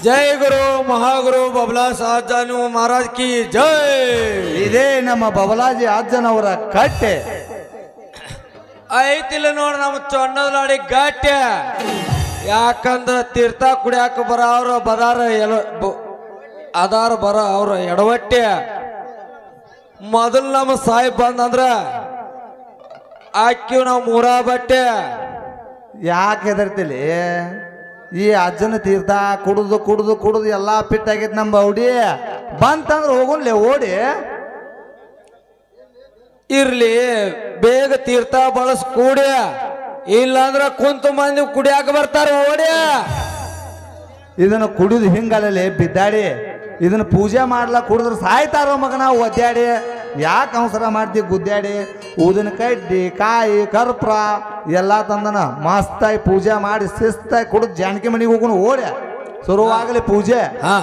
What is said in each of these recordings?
ಜೈ ಗುರು ಮಹಾಗುರು ಬಬಲಾಸ್ ಆಜಾನು ಮಹಾರಾಜ್ ಕಿ ಜೈ. ಇದೇ ನಮ್ಮ ಬಬಲಾಜಿ ಅಜ್ಜನವರ ಕಟ್ಟೆ ಐತಿಲ್ಲ ನೋಡ ನಮ್ಮ ಚೊನ್ನದಲಾಡಿ ಗಟ್ಟೆ. ಯಾಕಂದ್ರ ತೀರ್ಥ ಕುಡಿಯಾಕ ಬರ ಅವ್ರ ಬದಾರ ಅದಾರ ಬರ ಅವ್ರ ಎಡವಟ್ಟೆ. ಮೊದಲು ನಮ್ಮ ಸಾಹೇಬ್ ಬಂದಂದ್ರ ಆಕ್ಕಿವ್ ನಾವು ಮೂರ ಬಟ್ಟೆ. ಯಾಕೆ ಹೆದರ್ತಿಲಿ? ಈ ಅಜ್ಜನ ತೀರ್ಥ ಕುಡುದು ಕುಡುದು ಕುಡುದು ಎಲ್ಲಾ ಪಿಟ್ಟಾಗೈತಿ ನಮ್ಮ ಬೌಡಿ. ಬಂತಂದ್ರೆ ಹೋಗೋನ್ಲೆ ಓಡಿ. ಇರ್ಲಿ ಬೇಗ ತೀರ್ಥ ಬಳಸ್ ಕೂಡಿ, ಇಲ್ಲಾಂದ್ರ ಕುಂತು ಮಂದಿ ಕುಡಿಯಾಕ ಬರ್ತಾರ ಓಡಿ. ಇದನ್ನ ಕುಡಿದು ಹಿಂಗಲ್ಲೇ ಬಿದ್ದಾಡಿ, ಇದನ್ನ ಪೂಜೆ ಮಾಡ್ಲಾ ಕುಡಿದ್ರೆ ಸಾಯ್ತಾರೋ ಮಗನ ಒದ್ದಾಡಿ. ಯಾಕೆ ಅವಸರ ಮಾಡ್ತೀವಿ ಗುದ್ದಾಡಿ? ಊದಿನ ಕಡ್ಡಿ ಕಾಯಿ ಕರ್ಪೂರ ಎಲ್ಲ ತಂದನ ಮಸ್ತಾಗಿ ಪೂಜೆ ಮಾಡಿ ಶಿಸ್ತಾಗಿ ಕುಡಿದು ಜಾನಕಿ ಮನೆಗೆ ಹೋಗೋಣ ಓಡ್ಯ. ಶುರುವಾಗಲಿ ಪೂಜೆ. ಹಾ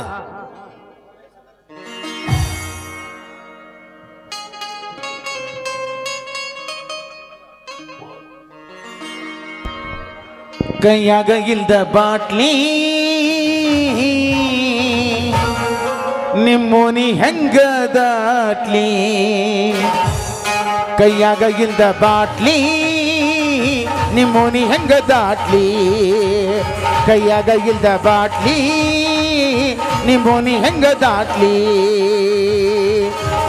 ಕೈಯಾಗ ಇಲ್ದ ಬಾಟ್ಲಿ ನಿಮ್ಮೋನಿ ಹೆಂಗ ದಾಟ್ಲಿ. ಕೈಯಾಗ ಇಲ್ದ ಬಾಟ್ಲಿ ನಿಮ್ಮೋನಿ ಹೆಂಗ ದಾಟ್ಲಿ. ಕೈಯಾಗ ಇಲ್ದ ಬಾಟ್ಲಿ ನಿಮ್ಮೋನಿ ಹೆಂಗ ದಾಟ್ಲಿ.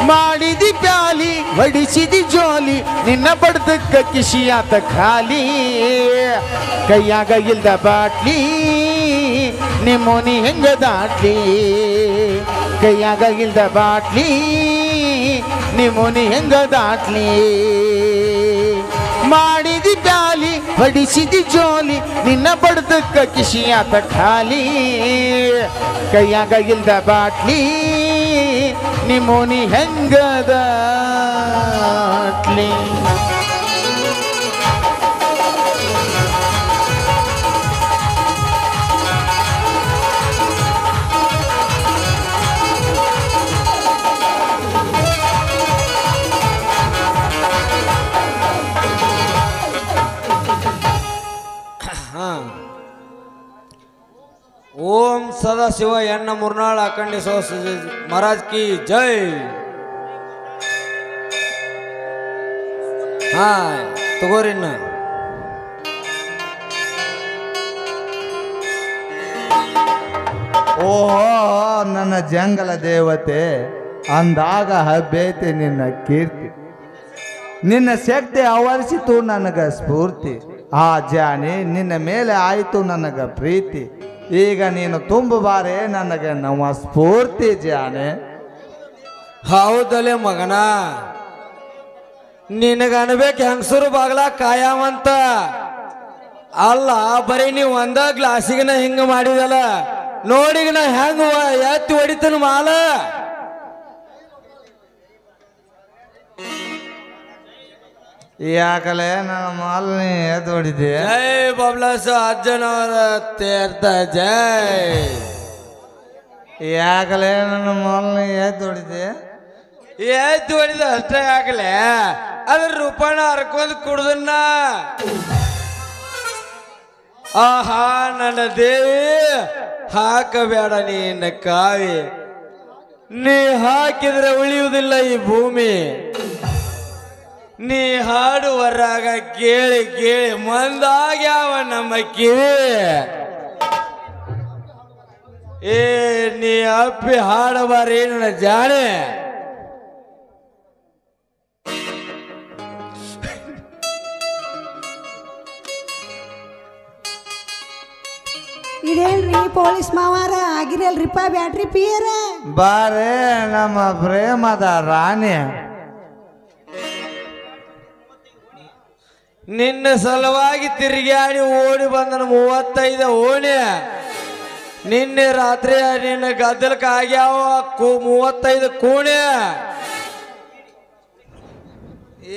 ಮಾಡಿದಿ ಪ್ಯಾಲಿ ಹೊಡಿಸಿದಿ ಜೋಲಿ ನಿನ್ನ ಬಡ್ದಕ್ಕ ಕಿಶಿಯಾತ ಖಾಲಿ. ಕೈಯಾಗ ಇಲ್ದ ಬಾಟ್ಲಿ ನಿಮ್ಮೋನಿ ಹೆಂಗ ದಾಟ್ಲಿ. ಕೈಯಾಗ ಇಲ್ದ ಬಾಟ್ಲಿ ನಿಮ್ಮೋನಿ ಹೆಂಗ ದಾಟ್ಲಿ. ಮಾಡಿದಿ ಪ್ಯಾಲಿ ಹೊಡಿಸಿದಿ ಜೋಲಿ ನಿನ್ನ ಬಡ್ದಕ್ಕ ಕಿಶಿಯಾತ ಖಾಲಿ. ಕೈಯಾಗ ಇಲ್ದ ಬಾಟ್ಲಿ ನಿಮ್ಮೋನಿ ಹೆಂಗ ದಾಟ್ಲಿ. ಓಂ ಸದಾಶಿವ ಎಣ್ಣ ಮುರ್ನಾಳ್ ಅಖಂಡಿಸೋ ಮಹಾರಾಜ್ ಕಿ ಜೈ. ಹಾ ತಗೋರಿನ್ನ ಓಹೋ ನನ್ನ ಜಂಗಲ ದೇವತೆ ಅಂದಾಗ ಹಬ್ಬೈತೆ ನಿನ್ನ ಕೀರ್ತಿ. ನಿನ್ನ ಶಕ್ತಿ ಆವರಿಸಿತು ನನಗ ಸ್ಫೂರ್ತಿ. ಆ ಜಾನಿ ನಿನ್ನ ಮೇಲೆ ಆಯಿತು ನನಗ ಪ್ರೀತಿ. ಈಗ ನೀನು ತುಂಬಬಾರೆ ನನಗ ನಮ್ಮ ಸ್ಫೂರ್ತಿ ಜಾನೆ. ಹೌದಲೆ ಮಗನ, ನಿನಗ ಅನ್ಬೇಕು ಹೆಂಗಸರು ಬಾಗ್ಲ ಕಾಯವಂತ. ಅಲ್ಲ ಬರೀ ನೀವು ಒಂದ ಗ್ಲಾಸಿಗನ ಹಿಂಗ ಮಾಡಿದಲ್ಲ, ನೋಡಿಗ ನಾ ಹೆಂಗ ಎತ್ತಿ ಹೊಡಿತನ ಮಾಲ. ಯಾಕಲೆ ನನ್ನ ಮಾಲನಿ ಎದ್ದು ಹೊಡಿದೆ? ಜೈ ಬಬ್ಲಾಸ ಅಜ್ಜನವರ ತೀರ್ಥ ಜೈ. ಯಾಕಲೆ ನನ್ನ ಮಾಲನಿ ಎದ್ದು ಹೊಡಿದೆ? ಎತ್ತಿ ಹೊಡಿದ ಅಷ್ಟೇ ಯಾಕಲೆ, ಅದ್ರ ರೂಪಾಣ ಹರ್ಕೊಂಡ್ ಕುಡ್ದನ್ನ. ಆಹಾ ನನ್ನ ದೇವಿ, ಹಾಕಬೇಡ ನೀನ ಕಾವಿ, ನೀ ಹಾಕಿದ್ರೆ ಉಳಿಯುವುದಿಲ್ಲ ಈ ಭೂಮಿ. ನೀ ಹಾಡುವರಾಗ ಕೇಳಿ ಕೇಳಿ ಮಂದಾಗ್ಯಾವ ನಮ್ಮ ಕಿವಿ. ಏ ನೀ ಅಪ್ಪಿ ಹಾಡಬಾರಿ ನನ್ನ ಜಾಣೆ. ಇದೇನ್ರಿ ಪೊಲೀಸ್ ಮಾವಾರ ಆಗಿರಲ್ರಿಪ್ಪ ಬ್ಯಾಟ್ರಿ ಪಿಯರ. ಬಾರೇ ನಮ್ಮ ಪ್ರೇಮದ ರಾಣಿ. ನಿನ್ನ ಸಲುವಾಗಿ ತಿರುಗಾಡಿ ಓಡಿ ಬಂದನ 35 ಓಣಿ. ನಿನ್ನೆ ರಾತ್ರಿ ನಿನ್ನ ಗದ್ದಲಕ್ಕ ಆಗ್ಯಾವ 35 ಕೂಣೆ.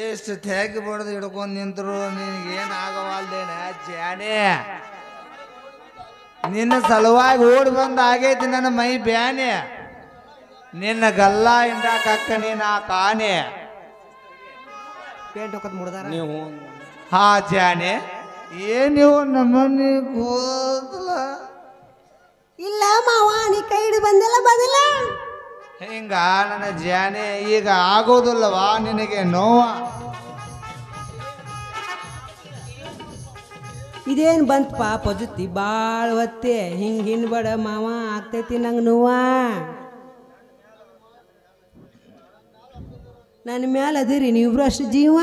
ಎಷ್ಟು ತೆಗಿ ಬಡ್ದು ಹಿಡ್ಕೊಂಡು ನಿಂತರು ನಿನಗೇನು ಆಗವಲ್ದೇನ ಜಾನೆ? ನಿನ್ನ ಸಲುವಾಗಿ ಓಡಿ ಬಂದ ಆಗೈತಿ ನನ್ನ ಮೈ ಬ್ಯಾನೆ. ನಿನ್ನ ಗಲ್ಲ ಹಿಂಡಾಕಕ್ಕ ನೀನು ಆ ಕಾನೆ. ನೀವು ಹಾ ಜಾನೆ, ಏನಿವು ನಮ್ಮನೆ ಕೂದಲ ಇಲ್ಲ ಮಾವ ನೀ ಕೈ ಹಿಡಿದು ಬಂದಿಲ್ಲ ಬದಿಲ್ಲ ಹಿಂಗ ನನ್ನ ಜಾನೆ ಈಗ ಆಗೋದಿಲ್ಲವಾ ನಿನಗೆ ನೋವ ಇದೇನು ಬಂತು ಪಾಪ ಜೊತೆ ಭಾಳ ಒತ್ತೆ ಹಿಂಗೆ ಹಿಂಡ್ಬೇಡ ಮಾವ ಆಗ್ತೈತಿ ನಂಗೆ ನೋವ ನನ್ನ ಮ್ಯಾಲ ಅದಿರಿ ನೀವಿಬ್ರು ಅಷ್ಟು ಜೀವ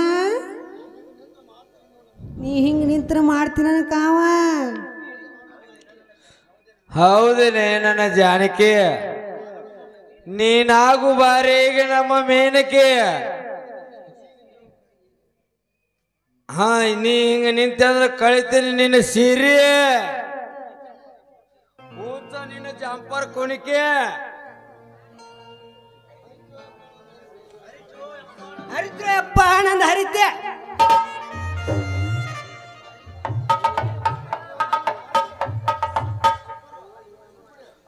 ನೀ ಹಿಂಗೆ ನಿಂತ್ರ ಮಾಡ್ತೀನಿ ನನ್ನ ಕಾವ ಹೌದೇನೆ ನನ್ನ ಜಾನಕಿ ನೀನಾಗು ಬಾರಿ ಈಗ ನಮ್ಮ ಮೇನಕೆ ಹಾ ನೀ ಹಿಂಗ ನಿಂತಂದ್ರೆ ಕಳಿತೀನಿ ನಿನ್ನ ಸೀರೆ ಊತ ನಿನ್ನ ಜಂಪರ್ ಕುಣಿಕೆ ಹರಿದ್ರೆ ಅಪ್ಪ ನಂದು ಹರಿದ್ದೆ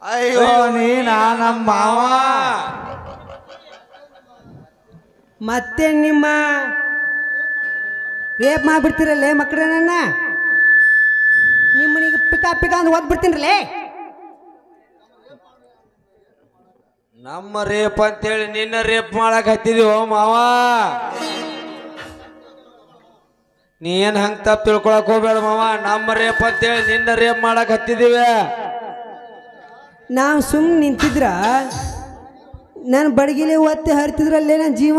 ಅಯ್ಯೋ ನೀನಾ ನಮ್ಮ ಮಾವ ಮತ್ತೆ ನಿಮ್ಮ ರೇಪ್ ಮಾಡಿಬಿಡ್ತೀರಲ್ಲೇ ಮಕ್ಕಳ ನನ್ನ ನಿಮ್ಮನಿಗೆ ಪಿಕ ಅಂತ ಓದ್ಬಿಡ್ತೀನಿರಲ್ಲೇ ನಮ್ಮ ರೇಪ್ ಅಂತೇಳಿ ನಿನ್ನ ರೇಪ್ ಮಾಡಕ್ ಹತ್ತಿದೀವೋ ಮಾವ ನೀ ಏನ್ ಹಂಗ ತಪ್ಪು ತಿಳ್ಕೊಳಕ್ ಹೋಗ್ಬೇಡ ಮಾವ ನಮ್ಮ ರೇಪ್ ಅಂತೇಳಿ ನಿನ್ನ ರೇಪ್ ಮಾಡಕ್ ಹತ್ತಿದೀವಿ ನಾವು ಸುಮ್ಮನೆ ನಿಂತಿದ್ರ ನನ್ನ ಬಡಗಿಲೆ ಒತ್ತಿ ಹರಿತಿದ್ರಲ್ಲೇ ನನ್ನ ಜೀವ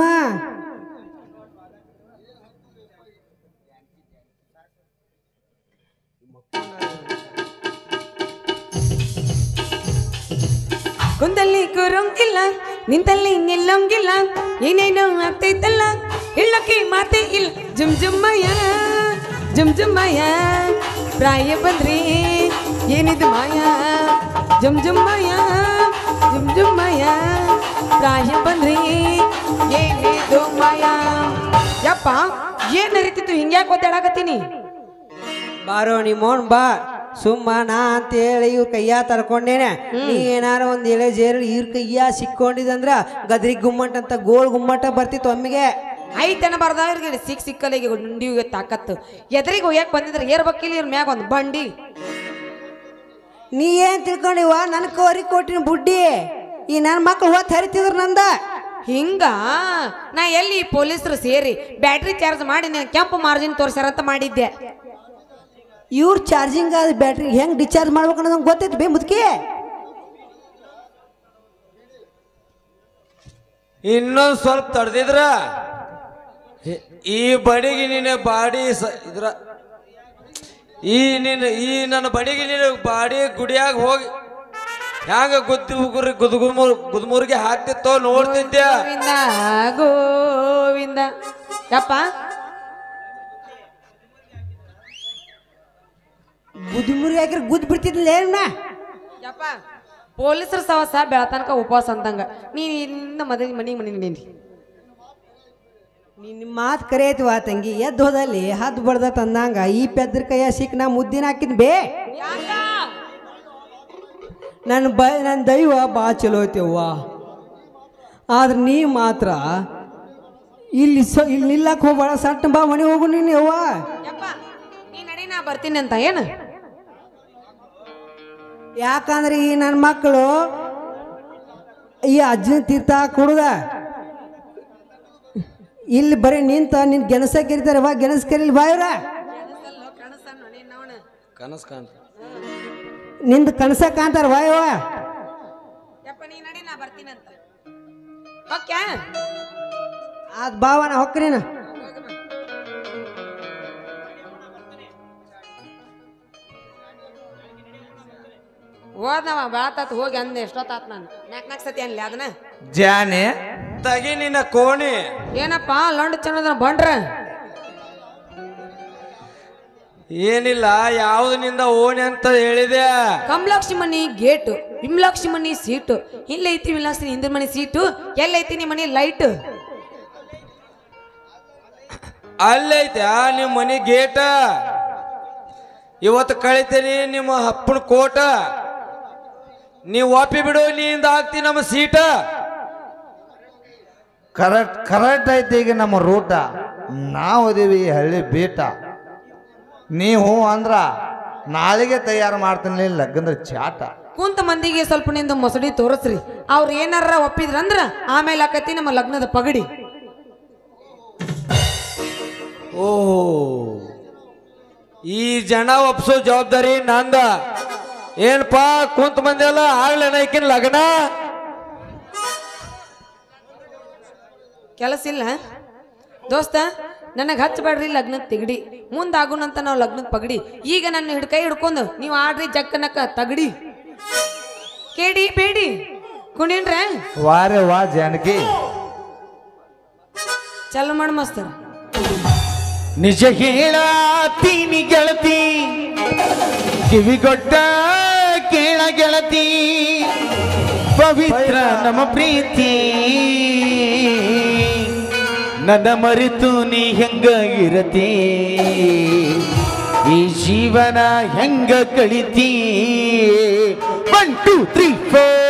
ಕುಂದಲ್ಲಿ ಕೂರಂಗಿಲ್ಲ ನಿಂತಲ್ಲಿ ನಿಲ್ಲಂಗಿಲ್ಲ ಏನೇನೋ ಆಗ್ತೈತಲ್ಲ ಹೇಳಕ್ಕೆ ಮಾತೇ ಇಲ್ಲ ಜುಮ್ ಜುಮ್ಮಯ್ಯ ಪ್ರಾಯ ಬಂದ್ರಿ ಏನಿದು ಮಾಯ ಜುಮ್ ಜುಮ್ಮಯ್ಯ ಪ್ರಾಯ ಬಂದ್ರಿ ಏನಿದು ಮಾಯ ಯಪ್ಪ ಏನ್ ಅರಿತಿತ್ತು ಹಿಂಗ್ಯಾಕೆ ಒದ್ದಾಡಕತ್ತೀನಿ ಬಾರೋ ನಿಮ್ಮೋನ್ ಬಾ ಸುಮ್ಮ ನಾ ಅಂತ ಹೇಳಿ ಇವ್ರ ಕೈಯ ತರ್ಕೊಂಡೇನೆ ನೀ ಏನಾರ ಒಂದ್ ಎಳೆ ಜೇರು ಇವ್ರ ಕೈಯ ಸಿಕ್ಕೊಂಡಿದಂದ್ರ ಗದ್ರಿ ಗುಮ್ಮಟ ಅಂತ ಗೋಳ್ ಗುಮ್ಮಟ ಬರ್ತಿತ್ತು ಒಮ್ಮಿಗೆ ಐತನ ಬರ್ದವ್ರಿಗೆ ಸಿಕ್ಕಲಿಗೆ ನುಂಡಿಗೆ ತಾಕತ್ತು ಎದರಿಗೆ ಒಯ್ಯಕ್ ಬಂದಿದ್ರೆ ಏರ್ಬೇಕಿಲ್ಲ ಇವ್ರ ಮ್ಯಾಗ ಒಂದು ಬಂಡಿ ನೀ ಏನ್ ತಿಳ್ಕೊಂಡಿವ ನನ್ ಕೋರಿ ಕೊಟ್ಟಿನ ಬುಡ್ಡಿ ಈ ನನ್ನ ಮಕ್ಳು ಹೊತ್ತು ಹರಿತಿದ್ರು ನಂದ ಹಿಂಗ ನಾ ಎಲ್ಲಿ ಪೊಲೀಸರು ಸೇರಿ ಬ್ಯಾಟ್ರಿ ಚಾರ್ಜ್ ಮಾಡಿ ನಾನು ಕೆಂಪು ಮಾರ್ಜಿನ್ ತೋರ್ಸ್ಯಾರಂತ ಮಾಡಿದ್ದೆ ಇವ್ರ ಚಾರ್ಜಿಂಗ್ ಆದ ಬ್ಯಾಟ್ರಿ ಹೆಂಗ್ ಡಿಸ್ಚಾರ್ಜ್ ಮಾಡ್ಬೇಕು ಅನ್ನೋದು ಗೊತ್ತೈತಿ ಬೇ ಮುದ್ಕಿ ಇನ್ನೊಂದ್ ಸ್ವಲ್ಪ ತಡೆದಿದ್ರ ಈ ಬಡಿಗೆ ನಿನ್ನ ಬಾಡಿ ಇದ್ರ ಈ ನನ್ನ ಬಡಿಗೆ ನಿನ್ನ ಬಾಡಿ ಗುಡಿಯಾಗ ಹೋಗಿ ಹ್ಯಾಂಗ ಗುದ್ಮೂರ್ಗೆ ಹಾಕ್ತಿತ್ತೋ ನೋಡ್ತಿದ್ದೆ ಗೋವಿಂದ ಯಪ್ಪ ಗುದ್ಮುರಿ ಹಾಕಿರ ಗುದ್ ಬಿಡ್ತಿದ್ಲ ಯಪ್ಪ ಪೊಲೀಸರ ಸವಸ ಬೆಳತನಕ ಉಪವಾಸ ಅಂದಂಗ ನೀನು ಮದುವೆ ಮನೆಗೆ ನೀನು ನಿನ್ನ ಮಾತು ಕರೆ ಐತಿವ ತಂಗಿ ಎದ್ದು ಹೋದಲ್ಲಿ ಹದ್ದು ಬಡ್ದ ತಂದಂಗ ಈ ಪೆದ್ರ ಕೈಯ ಸಿಕ್ ನಾ ಮುದ್ದಿನ ಹಾಕಿದ್ ಬೇ ನನ್ನ ದೈವ ಬಾ ಚಲೋ ಐತಿವ್ವ ಆದ್ರೆ ನೀ ಮಾತ್ರ ಇಲ್ಲಿ ನಿಲ್ಲಕ್ಕೆ ಹೋಗ್ಬೇಡ ಸಟ್ಟ ಬಾ ಮನೆ ಹೋಗು ನೀನು ಯವ್ವ ಯಪ್ಪ ನೀ ನಡಿ ನಾ ಬರ್ತೀನಿ ಅಂತ ಏನು ಯಾಕಂದ್ರೆ ಈ ನನ್ನ ಮಕ್ಕಳು ಈ ಅಜ್ಜನ ತೀರ್ಥ ಕುಡ್ದ ಇಲ್ಲಿ ಬರೀ ನಿಂತ ನಿನ್ ಗೆಣಸ ಕರೀತಾರೆ ವಾ ಗೆಣಸ್ ಕರೀಲಿ ಬಾ ಇವ್ರ ಕನಸ್ ಕಾಂತ ನಿಂದ ಕನಸ ಕಾಂತಾರ ಬಾ ಯವ್ವ ಯಪ್ಪ ನೀ ನಡಿ ನಾ ಬರ್ತೀನಿ ಅಂತ ಓಕೆ ಅದ್ ಬಾವನ ಹೊಕ್ಕನೇನ ಹೋದವ ಬೆಳತಾತ್ ಹೋಗಿ ಅಂದೆ ಎಷ್ಟೊತ್ತಾತ್ ನಾನು ನಾಲ್ಕು ಸತಿ ಅನ್ಲಿ ಅದನ್ನ ಜಾನೆ ತಗಿ ನಿನ್ನ ಕೋಣಿ ಏನಪ್ಪ ಲಂಡ್ ಚೆನ್ನದ ಬಂಡ್ರ ಏನಿಲ್ಲ ಯಾವ್ದನಿಂದ ಓಣಿ ಅಂತ ಹೇಳಿದೆ ಕಮಲಾಕ್ಷಿ ಮನಿ ಗೇಟು ವಿಮಲಾಕ್ಷಿ ಮನಿ ಸೀಟು ಇಲ್ಲೈತಿ ವಿಲಾಸಿ ಹಿಂದಿನ ಮನಿ ಸೀಟು ಎಲ್ಲೈತಿ ನಿಮ್ಮ ಮನಿ ಲೈಟ್ ಅಲ್ಲೈತೆ ನಿಮ್ಮ ಮನಿ ಗೇಟ ಇವತ್ತು ಕಳಿತೀನಿ ನಿಮ್ಮ ಅಪ್ಪನ ಕೋಟ ನೀವು ವಾಪಿ ಬಿಡು ನೀಂದ ಆಗ್ತಿ ನಮ್ಮ ಸೀಟ ಕರೆಕ್ಟ್ ಐತಿ ಈಗ ನಮ್ಮ ರೂಟ ನಾವು ಅದೀವಿ ಈ ಹಳ್ಳಿ ಬೀಟ ನೀವು ಅಂದ್ರ ನಾಳೆಗೆ ತಯಾರು ಮಾಡ್ತೀನಿ ಲಗ್ನದ ಚಾಟ ಕುಂತ ಮಂದಿಗೆ ಸ್ವಲ್ಪ ನಿಂದು ಮೊಸಡಿ ತೋರಿಸ್ರಿ. ಅವ್ರು ಏನಾರ ಒಪ್ಪಿದ್ರಂದ್ರ ಆಮೇಲೆ ಆಕತಿ ನಮ್ಮ ಲಗ್ನದ ಪಗಡಿ. ಓಹೋ, ಈ ಜನ ಒಪ್ಸೋ ಜವಾಬ್ದಾರಿ ನಂದ. ಏನಪ್ಪ ಕುಂತ ಮಂದಿ ಎಲ್ಲ ಆಗ್ಲೇನಾಯ್ಕಿನ ಲಗ್ನ ಕೆಲಸ ಇಲ್ಲ ದೋಸ್ತ. ನನಗೆ ಹಚ್ಚಬೇಡ್ರಿ ಲಗ್ನದ ತಿಗಡಿ. ಮುಂದಾಗುನಂತ ನಾವು ಲಗ್ನದ ಪಗಡಿ. ಈಗ ನನ್ನ ಕೈ ಹಿಡ್ಕೊಂಡು ನೀವು ಆಡ್ರಿ ಜಕ್ಕನಕ್ಕ ತಗಡಿ. ಕೇಡಿ ಬೇಡಿ ಕುಣಿನ್ರ ವಾರೆ ವಾ ಜಾನಕಿ. ಚಲೋ ಮಾಡ ಮಸ್ತರ್. ನಿಜ ಹೇಳತೀನಿ ಗೆಳತಿ, ಕಿವಿಗೊಟ್ಟ ಕೇಳ ಗೆಳತಿ, ಪವಿತ್ರ ನಮ್ಮ ಪ್ರೀತಿ. ನನ್ನ ಮರೆತು ನೀ ಹೆಂಗ ಇರತಿ, ಈ ಜೀವನ ಹೆಂಗ ಕಳಿತಿ. 1 2 3 4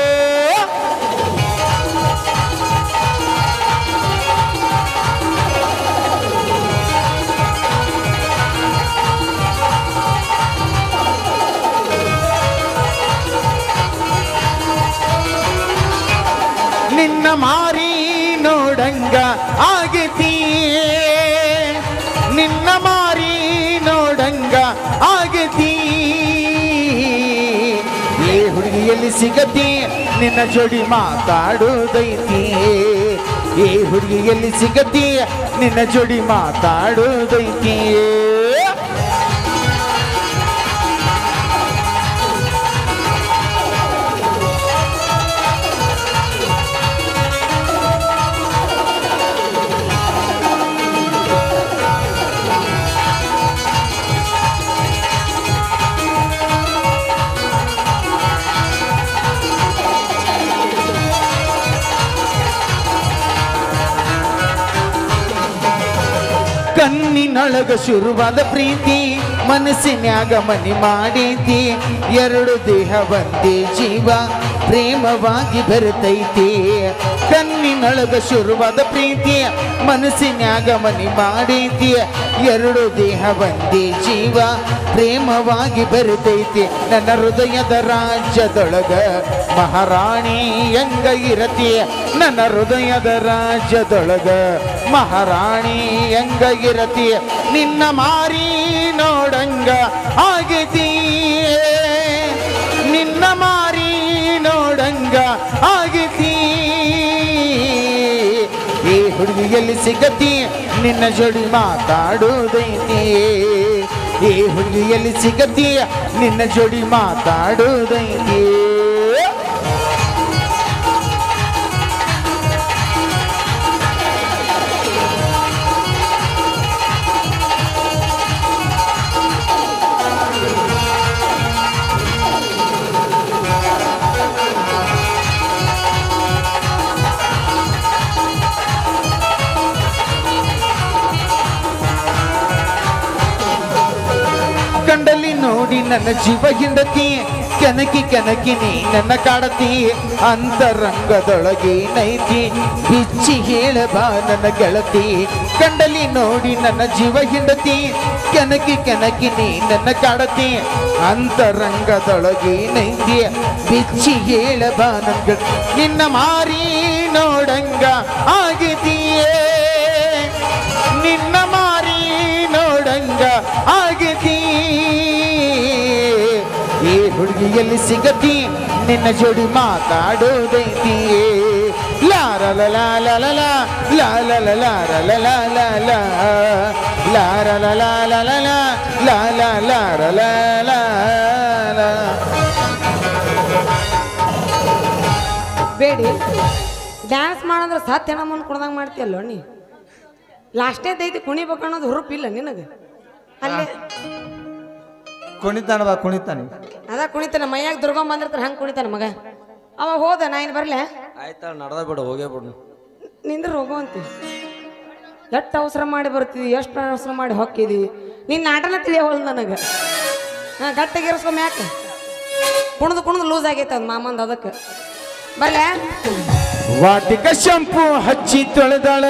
ನಿನ್ನ ಮಾರಿ ನೋಡಂಗ ಆಗತಿ, ನಿನ್ನ ಮಾರಿ ನೋಡಂಗ ಆಗತಿ. ಏ ಹುಡುಗಿಯಲ್ಲಿ ಸಿಗತಿ, ನಿನ್ನ ಜೋಡಿ ಮಾತಾಡೋದೈತಿ. ಏ ಹುಡುಗಿಯಲ್ಲಿ ಸಿಗತಿ, ನಿನ್ನ ಜೋಡಿ ಮಾತಾಡೋದೈತಿ. ಕಣ್ಣಿನೊಳಗ ಶುರುವಾದ ಪ್ರೀತಿ, ಮನಸ್ಸಿನ್ಯಾಗ ಮನಿ ಮಾಡೈತಿ. ಎರಡು ದೇಹ ಒಂದೇ ಜೀವ, ಪ್ರೇಮವಾಗಿ ಬೆರೆತೈತಿ. ಕಣ್ಣಿನೊಳಗ ಶುರುವಾದ ಪ್ರೀತಿ, ಮನಸ್ಸಿನ್ಯಾಗ ಮನಿ ಮಾಡೈತಿ. ಎರಡು ದೇಹ ಒಂದೇ ಜೀವ, ಪ್ರೇಮವಾಗಿ ಬೆರೆತೈತಿ. ನನ್ನ ಹೃದಯದ ರಾಜ್ಯದೊಳಗ ಮಹಾರಾಣಿ ಹೆಂಗ ಇರತಿ. ನನ್ನ ಹೃದಯದ ರಾಜ್ಯದೊಳಗ ಮಹಾರಾಣಿ ಹೆಂಗ ಇರತಿ. ನಿನ್ನ ಮಾರಿ ನೋಡಂಗ ಆಗತಿ, ನಿನ್ನ ಮಾರಿ ನೋಡಂಗ ಆಗತಿ. ಈ ಹುಡುಗಿಯಲ್ಲಿ ಸಿಗತಿ, ನಿನ್ನ ಜೋಡಿ ಮಾತಾಡೋದೈತಿ. ಈ ಹುಡುಗಿಯಲ್ಲಿ ಸಿಗತಿ, ನಿನ್ನ ಜೋಡಿ ಮಾತಾಡೋದೈತಿ. ಕಂಡಲ್ಲಿ ನೋಡಿ ನನ್ನ ಜೀವ ಹಿಂಡತಿ, ಕೆನಕಿ ಕೆನಕಿ ನೀ ನನ್ನ ಕಾಡತಿ. ಅಂತರಂಗದೊಳಗೆ ನೈತಿ, ಬಿಚ್ಚಿ ಹೇಳಬಾ ನನ್ನ ಗೆಳತಿ. ಕಂಡಲ್ಲಿ ನೋಡಿ ನನ್ನ ಜೀವ ಹಿಂಡತಿ, ಕೆನಕಿ ಕೆನಕಿ ನೀ ನನ್ನ ಕಾಡತಿ. ಅಂತರಂಗದೊಳಗೆ ನೈತಿ, ಬಿಚ್ಚಿ ಹೇಳಬಾ ನನ್ನ ಗೆಳತಿ. ನಿನ್ನ ಮಾರಿ ನೋಡಂಗ ಆಗಿದೆಯೇ, ನಿನ್ನ ಮಾರಿ ನೋಡಂಗ ಆಗತಿ. ಈ ಹುಡುಗಿಯಲ್ಲಿ ಸಿಗತಿ, ನಿನ್ನ ಜೋಡಿ ಮಾತಾಡೋದೈತಿ. ಲಾರಲ ಲಾಲ ಲಾಲ ಲಾರಲ ಲಾಲ ಲಾರಲ ಲಾಲ ಲಾರಲ. ಬೇಡಿ ಡ್ಯಾನ್ಸ್ ಮಾಡಂದ್ರೆ ಸತ್ ಹೆಣ ಮುಂದೆ ಕುಡ್ದಂಗೆ ಮಾಡ್ತೀಯಲ್ಲೋ ನೀ. ಲಾಸ್ಟೇದೈತಿ ಕುಣಿಬೇಕು ಅನ್ನೋದು ಹುರುಪಿಲ್ಲ ನಿನಗೆ. ಅಲ್ಲೇ ಕುಣಿತಾನ ಬಾ ಕುಣಿತಾನೆ. ಅದ ಕುಣಿತಾನ, ಮೈಯಾಗ ದುರ್ಗಮ್ಮ ಬಂದಿರ್ತಾರೆ ಹಂಗೆ ಕುಣಿತಾನ ಮಗ. ಅವ ಹೋದ ನಾ ಇನ್ನು ಬರಲೇ. ಆಯ್ತಾ ನಡ್ದ ಬಿಡು, ಹೋಗೇ ಬಿಡು. ನಿಂದ್ರೆ ಹೋಗುವಂತೆ. ಎಷ್ಟು ಅವಸರ ಮಾಡಿ ಬರ್ತಿದ್ದಿ, ಎಷ್ಟು ಅವಸರ ಮಾಡಿ ಹೊಕ್ಕಿದಿ. ನಿನ್ನ ಆಟನ ತಿಳಿಯೋವಲ್ ನನಗೆ. ಹಾಂ ಗಟ್ಟಿಗಿರಿಸ್ಕೊ ಮ್ಯಾಕೆ. ಕುಣಿದು ಲೂಸ್ ಆಗೈತೆ ಅದು ಮಾಮಂದು, ಅದಕ್ಕೆ ಬರ್ಲೇ. ವಾಟಿಕ ಶಂಪು ಹಚ್ಚಿ ತೊಳೆದಾಳ,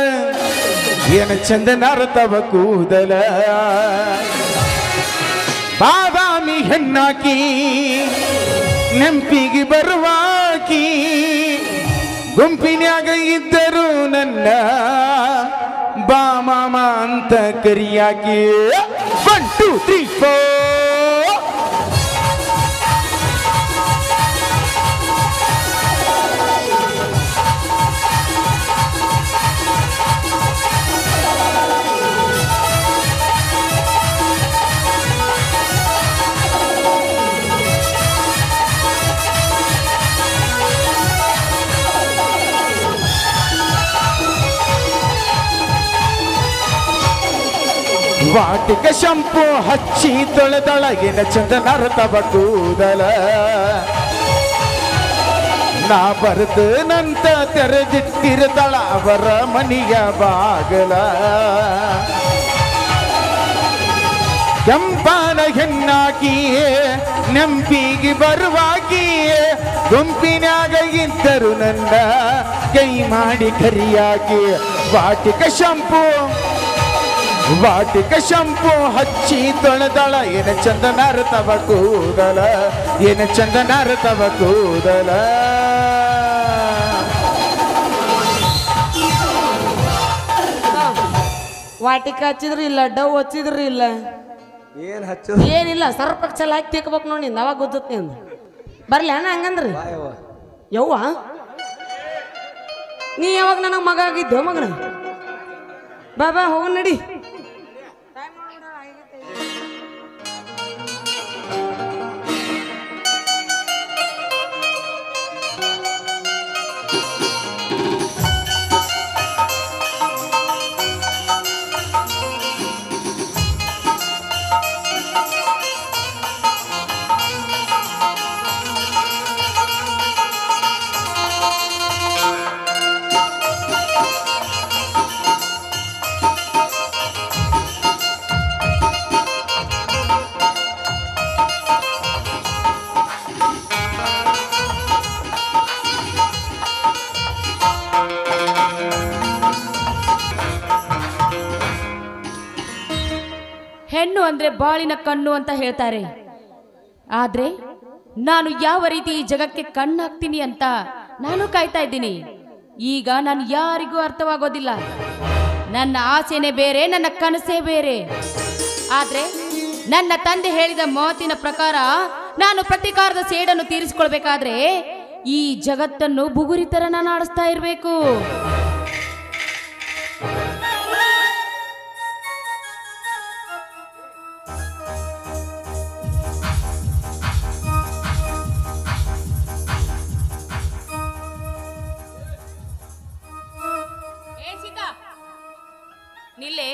ಏನ ಚಂದ ನಾರತವ ಕೂದಲ. ಬಾದಾಮಿ ಹೆಣ್ಣಾಕಿ ನೆಂಪಿಗೆ ಬರುವಾಕಿ ಗುಂಪಿನ್ಯಾಗ ಇದ್ದರು ನನ್ನ ಬಾ ಮಾಮ ಅಂತ ಕರಿಯಾಕಿ 1 2 3 4 ವಾಟಿಕ ಶಂಪು ಹಚ್ಚಿ ತೊಳೆದೊಳಗಿನ ಚಂದನರತವ ಕೂದಲ ನಾ ಬರೆದು ನಂತ ತೆರೆದಿಟ್ಟಿರತಳ ಅವರ ಮನೆಯ ಬಾಗಲ ಕೆಂಪಾನ ಹೆಣ್ಣಾಕಿಯೇ ನೆಂಪಿಗೆ ಬರುವಾಗಿಯೇ ಗುಂಪಿನ್ಯಾಗ ಇದ್ದರು ನನ್ನ ಕೈ ಮಾಡಿ ಕರಿಯಾಗಿ ವಾಟಿಕ ಶಂಪು ಹಚ್ಚಿ ತೊಳೆದಳ ಏನ ಚಂದನರತವ ಕೂದಲ ಏನ ಚಂದನರತವ ಕೂದಲ ವಾಟಿಕ ಹಚ್ಚಿದ್ರು ಇಲ್ಲ ಡವ್ ಹಚ್ಚಿದ್ರು ಇಲ್ಲ ಏನ್ ಹಚ್ಚ ಏನಿಲ್ಲ ಸರ್ಪಕ್ ಚಲ ಹಾಕಿ ತಿಕ್ಬೇಕು ನೋಡಿ ಅವಾಗ ಗೊತ್ತ ನಿಂದು ಬರ್ಲಿ ಅಣ್ಣ ಹಂಗಂದ್ರಿ ಯವ್ವ ನೀ ಯಾವಾಗ ನನಗೆ ಮಗ ಆಗಿದ್ದೆ ಮಗನ ಬಾ ಹೋಗ ನಡಿ ಹೆಣ್ಣು ಅಂದ್ರೆ ಬಾಳಿನ ಕಣ್ಣು ಅಂತ ಹೇಳ್ತಾರೆ. ಆದ್ರೆ ನಾನು ಯಾವ ರೀತಿ ಈ ಜಗಕ್ಕೆ ಕಣ್ಣಾಗ್ತೀನಿ ಅಂತ ನಾನು ಕಾಯ್ತಾ ಇದ್ದೀನಿ. ಈಗ ನಾನು ಯಾರಿಗೂ ಅರ್ಥವಾಗೋದಿಲ್ಲ. ನನ್ನ ಆಸೆನೇ ಬೇರೆ, ನನ್ನ ಕನಸೇ ಬೇರೆ. ಆದ್ರೆ ನನ್ನ ತಂದೆ ಹೇಳಿದ ಮಾತಿನ ಪ್ರಕಾರ ನಾನು ಪ್ರತಿಕಾರದ ಸೇಡನ್ನು ತೀರಿಸಿಕೊಳ್ಬೇಕಾದ್ರೆ ಈ ಜಗತ್ತನ್ನು ಬುಗುರಿ ತರ ನಾನು ಆಡಿಸ್ತಾ ಇರಬೇಕು. ನಿಲ್ಲೆ,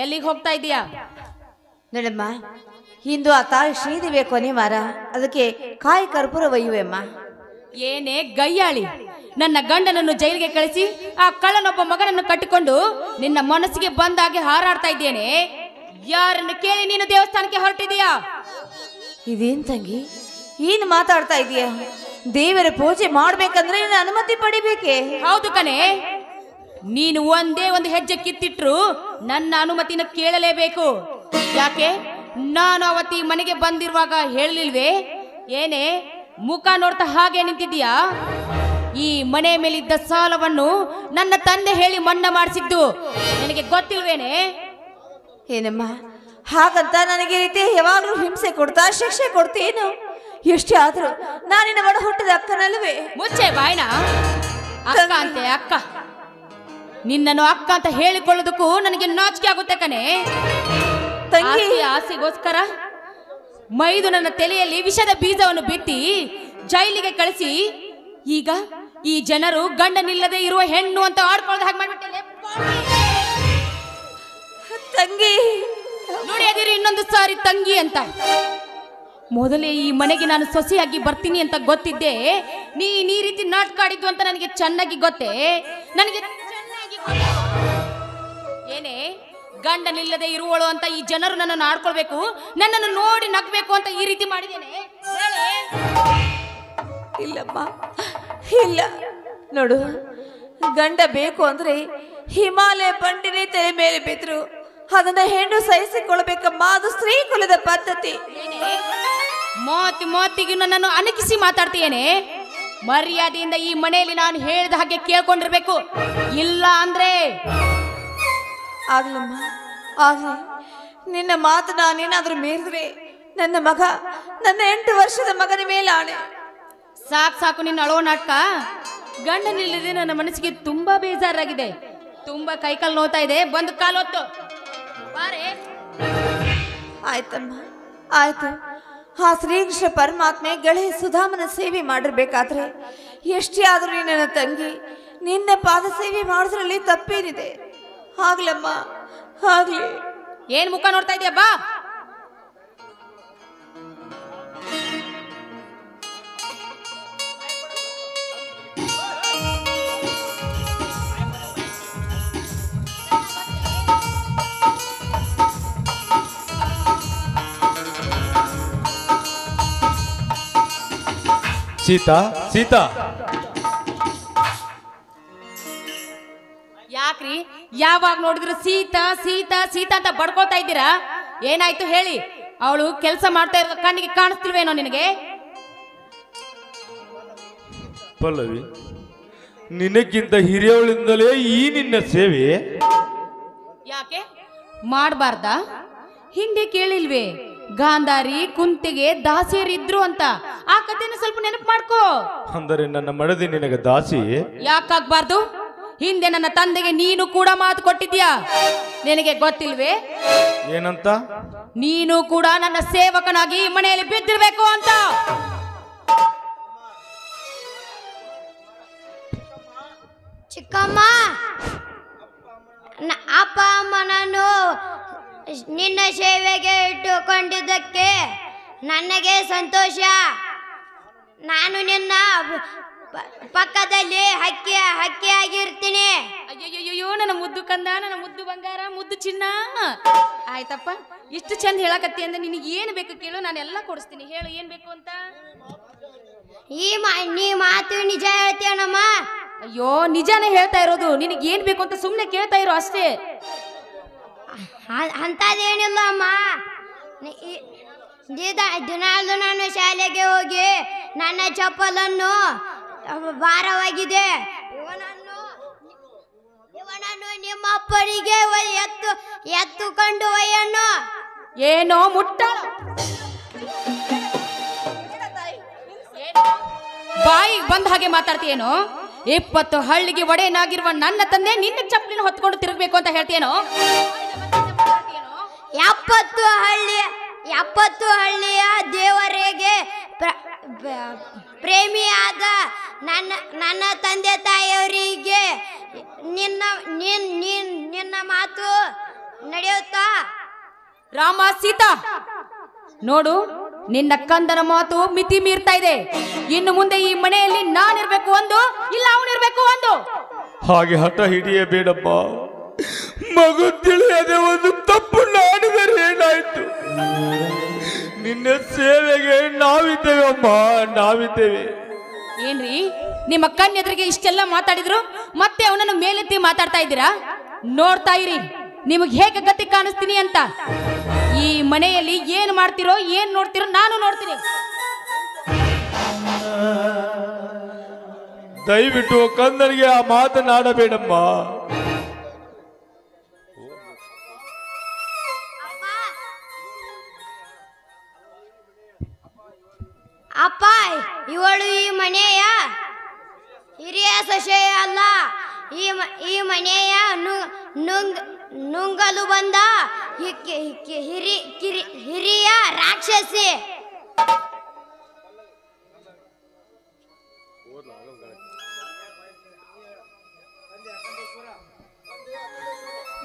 ಎಲ್ಲಿಗೆ ಹೋಗ್ತಾ ಇದೀಯಾ? ನೋಡಮ್ಮ, ಇಂದು ಆ ತಾಯಿ ಶ್ರೀದೇವಿಯ ಕೊನೆ ವಾರ, ಅದಕ್ಕೆ ಕಾಯಿ ಕರ್ಪೂರ ಒಯ್ಯುವೆಮ್ಮ. ಏನೇ ಗಯ್ಯಾಳಿ, ನನ್ನ ಗಂಡನನ್ನು ಜೈಲಿಗೆ ಕಳಿಸಿ ಆ ಕಳ್ಳನೊಬ್ಬ ಮಗನನ್ನು ಕಟ್ಟಿಕೊಂಡು ನಿನ್ನ ಮನಸ್ಸಿಗೆ ಬಂದಾಗೆ ಹಾರಾಡ್ತಾ ಇದ್ದೇನೆ. ಯಾರನ್ನು ಕೇಳಿ ನೀನು ದೇವಸ್ಥಾನಕ್ಕೆ ಹೊರಟಿದೀಯಾ? ಇದೇನ್ ತಂಗಿ, ಏನು ಮಾತಾಡ್ತಾ ಇದೀಯ? ದೇವರ ಪೂಜೆ ಮಾಡ್ಬೇಕಂದ್ರೆ ನಿನ್ನ ಅನುಮತಿ ಪಡಿಬೇಕೆ? ಹೌದು ಕಣೆ, ನೀನು ಒಂದೇ ಒಂದು ಹೆಜ್ಜೆ ಕಿತ್ತಿಟ್ರು ನನ್ನ ಅನುಮತಿನ ಕೇಳಲೇಬೇಕು. ಯಾಕೆ? ನಾನು ಅವತ್ತಿ ಮನೆಗೆ ಬಂದಿರುವಾಗ ಹೇಳಲಿಲ್ವೇ? ಏನೇ ಮುಖ ನೋಡ್ತಾ ಹಾಗೆ ನಿಂತಿದ್ದೀಯಾ? ಈ ಮನೆ ಮೇಲಿದ್ದ ಸಾಲವನ್ನು ನನ್ನ ತಂದೆ ಹೇಳಿ ಮನ್ನಾ ಮಾಡಿಸಿದ್ದು ನಿನಗೆ ಗೊತ್ತಿಲ್ವೇನೆ? ಏನಮ್ಮ, ಹಾಗಂತ ನನಗೆ ರೀತಿ ಯಾವಾಗ್ಲೂ ಹಿಂಸೆ ಕೊಡ್ತಾ ಶಿಕ್ಷೆ ಕೊಡ್ತೇನು? ಎಷ್ಟೇ ಆದ್ರೂ ನಾನಿನ ಒಡ ಹುಟ್ಟಿದ ಅಕ್ಕನಲ್ವೇ? ಮುಚ್ಚೆ ಬಾಯ್ನ. ಅಕ್ಕ ಅಂತೆ ಅಕ್ಕ. ನಿನ್ನನ್ನು ಅಕ್ಕ ಅಂತ ಹೇಳಿಕೊಳ್ಳೋದಕ್ಕೂ ನನಗೆ ನಾಚಿಕೆ ಆಗುತ್ತೆ ಕಣೆ. ತಂಗಿ, ಆಸೆಗೋಸ್ಕರ ಮೈದು ನನ್ನ ತಲೆಯಲ್ಲಿ ವಿಷದ ಬೀಜವನ್ನು ಬಿತ್ತಿ ಜೈಲಿಗೆ ಕಳಿಸಿ ಈಗ ಈ ಜನರು ಗಂಡನಿಲ್ಲದೆ ಇರುವ ಹೆಣ್ಣು ಅಂತ ಆಡ್ಕೊಳ್ಳೋದು ಹಾಗೆ ಮಾಡ್ಬಿಟ್ಟೆ ತಂಗಿ. ನೋಡಿ ಅದಿರು ಇನ್ನೊಂದು ಸಾರಿ ತಂಗಿ ಅಂತ. ಮೊದಲೇ ಈ ಮನೆಗೆ ನಾನು ಸೊಸೆಯಾಗಿ ಬರ್ತೀನಿ ಅಂತ ಗೊತ್ತಿದ್ದೆ. ನೀನ್ ಈ ರೀತಿ ನಾಟಕ ಆಡಿದ್ದು ಅಂತ ನನಗೆ ಚೆನ್ನಾಗಿ ಗೊತ್ತೇ. ನನಗೆ ಏನೇ ಗಂಡನಿಲ್ಲದೆ ಇರುವಳು ಅಂತ ಈ ಜನರು ನನ್ನನ್ನು ಆಡ್ಕೊಳ್ಬೇಕು, ನನ್ನನ್ನು ನೋಡಿ ನಗ್ಬೇಕು ಅಂತ ಈ ರೀತಿ ಮಾಡಿದ್ದೇನೆ? ಇಲ್ಲಮ್ಮ, ಇಲ್ಲ. ನೋಡು, ಗಂಡ ಬೇಕು ಅಂದ್ರೆ ಹಿಮಾಲಯ ಬಂಡಿನೇ ತಲೆ ಮೇಲೆ ಬಿದ್ರು ಅದನ್ನ ಹೆಣ್ಣು ಸಹಿಸಿಕೊಳ್ಬೇಕಮ್ಮ. ಅದು ಸ್ತ್ರೀ ಕುಲದ ಪದ್ಧತಿ. ಮಾತಿಗೆ ನನ್ನನ್ನು ಅಣಕಿಸಿ ಮಾತಾಡ್ತೀಯೇನೆ? ಮರ್ಯಾದೆಯಿಂದ ಈ ಮನೆಯಲ್ಲಿ ನಾನು ಹೇಳಿದ ಹಾಗೆ ಕೇಳ್ಕೊಂಡಿರ್ಬೇಕು, ಇಲ್ಲ ಅಂದ್ರೆ ಆಗ್ಲಮ್ಮ ಆಗ್ಲಿ. ನಿನ್ನ ಮಾತು ನಾನೇನಾದ್ರೂ ಮೀರಿದ್ರೆ ನನ್ನ ಮಗ, ನನ್ನ 8 ವರ್ಷದ ಮಗನ ಮೇಲೆ ಆಣೆ. ಸಾಕು ನಿನ್ನ ಅಳೋ ನಾಟಕ. ಗಂಡನಿಲ್ಲದೆ ನನ್ನ ಮನಸ್ಸಿಗೆ ತುಂಬಾ ಬೇಜಾರಾಗಿದೆ, ತುಂಬಾ ಕೈಕಾಲು ನೋತಾ ಇದೆ. ಬಂದು ಕಾಲು ಹೊತ್ತು ಬಾರೆ. ಆಯ್ತಮ್ಮ ಆಯ್ತು. ಆ ಶ್ರೀಕೃಷ್ಣ ಪರಮಾತ್ಮೆ ಗೆಳೆಯ ಸುಧಾಮನ ಸೇವೆ ಮಾಡಿರ್ಬೇಕಾದ್ರೆ ಎಷ್ಟೇ ಆದ್ರೂ ನನ್ನ ತಂಗಿ ನಿನ್ನ ಪಾದ ಸೇವೆ ಮಾಡೋದ್ರಲ್ಲಿ ತಪ್ಪೇನಿದೆ? ಆಗ್ಲಮ್ಮ ಆಗ್ಲಿ. ಏನ್ ಮುಖ ನೋಡ್ತಾ ಇದೆಯಾ? ಬಾ. ಸೀತಾ ಸೀತಾ, ಯಾಕ್ರಿ ಯಾವಾಗ ನೋಡಿದ್ರು ಸೀತಾ ಸೀತಾ ಸೀತಾ ಅಂತ ಬಡ್ಕೋತಾ ಇದ್ದೀರಾ? ಏನಾಯ್ತು ಹೇಳಿ? ಅವಳು ಕೆಲಸ ಮಾಡ್ತಾ ಇರೋ ಕಣ್ಣಿಗೆ ಕಾಣಿಸ್ತಿಲ್ವೇನೋ ನಿನಗೆ? ಪಲ್ಲವಿ, ನಿನಗಿಂತ ಹಿರಿಯವಳಿಂದಲೇ ಈ ನಿನ್ನ ಸೇವೆ. ಯಾಕೆ ಮಾಡಬಾರ್ದ? ಹಿಂದೆ ಕೇಳಿಲ್ವೇ ಗಾಂಧಾರಿ ಕುಂತಿಗೆ ದಾಸಿಯರಿದ್ರು ಅಂತ? ಆ ಕಥೆನ ಸ್ವಲ್ಪ ನೆನಪು ಮಾಡ್ಕೋ. ಅಂದರೆ ನನ್ನ ಮಡದಿ ನಿನಗೆ ದಾಸಿ? ಯಾಕಾಗ್ಬಾರ್ದು? ಹಿಂದೆ ನನ್ನ ತಂದೆಗೆ ನೀನು ಕೂಡ ಮಾತು ಕೊಟ್ಟಿದ್ಯಾ, ನಿನಗೆ ಗೊತ್ತಿಲ್ವೇ? ಏನಂತ? ನೀನು ಕೂಡ ನನ್ನ ಸೇವಕನಾಗಿ ಈ ಮನೆಯಲ್ಲಿ ಬಿದ್ದಿರ್ಬೇಕು ಅಂತ. ಚಿಕ್ಕಮ್ಮ, ಅಪ್ಪ ಅಮ್ಮ ನಾನು ನಿನ್ನ ಸೇವೆಗೆ ಇಟ್ಟುಕೊಂಡಿದ್ದಕ್ಕೆ ನನಗೆ ಸಂತೋಷ. ನಾನು ನಿನ್ನ ಪಕ್ಕದಲ್ಲಿ ಹಕ್ಕಿಯಾಗಿರ್ತೀನಿ. ಅಯ್ಯಯ್ಯೋ, ನನ್ನ ಮುದ್ದು ಕಂದ, ನನ್ನ ಮುದ್ದು ಬಂಗಾರ, ಮುದ್ದು ಚಿನ್ನ. ಆಯ್ತಪ್ಪ, ಇಷ್ಟು ಚಂದ ಹೇಳಕತ್ತಿ ಅಂದ್ರೆ ನಿನಗೆ ಏನು ಬೇಕು ಕೇಳು, ನಾನೆಲ್ಲ ಕೊಡಿಸ್ತೀನಿ. ಹೇಳು ಏನ್ ಬೇಕು ಅಂತ. ನೀ ಮಾತು ನಿಜ ಹೇಳ್ತೀಯನಮ್ಮ? ಅಯ್ಯೋ, ನಿಜಾನೇ ಹೇಳ್ತಾ ಇರೋದು. ನಿನಗೆ ಏನ್ ಬೇಕು ಅಂತ ಸುಮ್ಮನೆ ಕೇಳ್ತಾ ಇರೋ ಅಷ್ಟೇ. ಅಂತದೇನಿಲ್ಲ ಅಮ್ಮ. ದಿನಾಲು ನಾನು ಶಾಲೆಗೆ ಹೋಗಿ ನನ್ನ ಚಪ್ಪಲನ್ನು ಭಾರವಾಗಿದೆ, ಇವನನ್ನು ನಿಮ್ಮ ಅಪ್ಪನಿಗೆ ಎತ್ತುಕೊಂಡು ಒಯ್ಯನ್ನು. ಏನೋ ಮುಟ್ಟ ಬಾಯಿ ಬಂದ ಹಾಗೆ ಮಾತಾಡ್ತೀಯೇನೋ? 20 ಹಳ್ಳಿಗೆ ಒಡೆಯನಾಗಿರುವ ನನ್ನ ತಂದೆ ನಿನ್ನ ಚಪ್ಪಲಿನ ಹೊತ್ಕೊಂಡು ತಿರುಗಬೇಕು ಅಂತ ಹೇಳ್ತೀಯೇನೋ? 70 ಹಳ್ಳಿಯ ದೇವರಿಗೆ ಪ್ರೇಮಿಯಾದ ನನ್ನ ತಂದೆ ತಾಯಿಯವರಿಗೆ ನಿನ್ನ ಮಾತು ನಡೆಯುತ್ತಾ? ರಾಮ, ಸೀತಾ, ನೋಡು, ನಿನ್ನ ಕಂದನ ಮಾತು ಮಿತಿ ಮೀರ್ತಾ ಇದೆ. ಇನ್ನು ಮುಂದೆ ಈ ಮನೆಯಲ್ಲಿ ನಾನಿರ್ಬೇಕು ಒಂದು, ಇಲ್ಲ ಅವನಿರ್ಬೇಕು ಒಂದು. ಹಾಗೆ ಹಠ ಹಿಡಿಯಬೇಡಮ್ಮ. ಮಗು ತಿಳಿಯದೆ ಒಂದು ತಪ್ಪು ಮಾಡಿದರೆ ಏನಾಯ್ತು? ನಿನ್ನ ಸೇವೆಗೆ ನಾವಿದ್ದೇವೆ ಅಮ್ಮ, ನಾವಿದ್ದೇವೆ. ಏನ್ರಿ, ನಿಮ್ಮ ಕಣ್ಣೆದುರಿಗೆ ಇಷ್ಟೆಲ್ಲ ಮಾತಾಡಿದ್ರು ಮತ್ತೆ ಅವನನ್ನು ಮೇಲೆತ್ತಿ ಮಾತಾಡ್ತಾ ಇದ್ದೀರಾ? ನೋಡ್ತಾ ಇರಿ ನಿಮಗೆ ಹೇಗೆ ಗತಿ ಕಾಣಿಸ್ತೀನಿ ಅಂತ. ಈ ಮನೆಯಲ್ಲಿ ಏನ್ ಮಾಡ್ತಿರೋ ಏನ್ ನೋಡ್ತಿರೋ ನಾನು ನೋಡ್ತೀನಿ. ದಯವಿಟ್ಟು ಕಂದನಿಗೆ ಆ ಮಾತನಾಡಬೇಡಮ್ಮ. ಅಪ್ಪ, ಇವಳು ಈ ಮನೆಯ ಹಿರಿಯ ಸೊಸೆ ಅಲ್ಲ, ಈ ಮನೆಯ ನುಂಗಲು ಬಂದ ಹಿರಿಯ ರಾಕ್ಷಸಿ.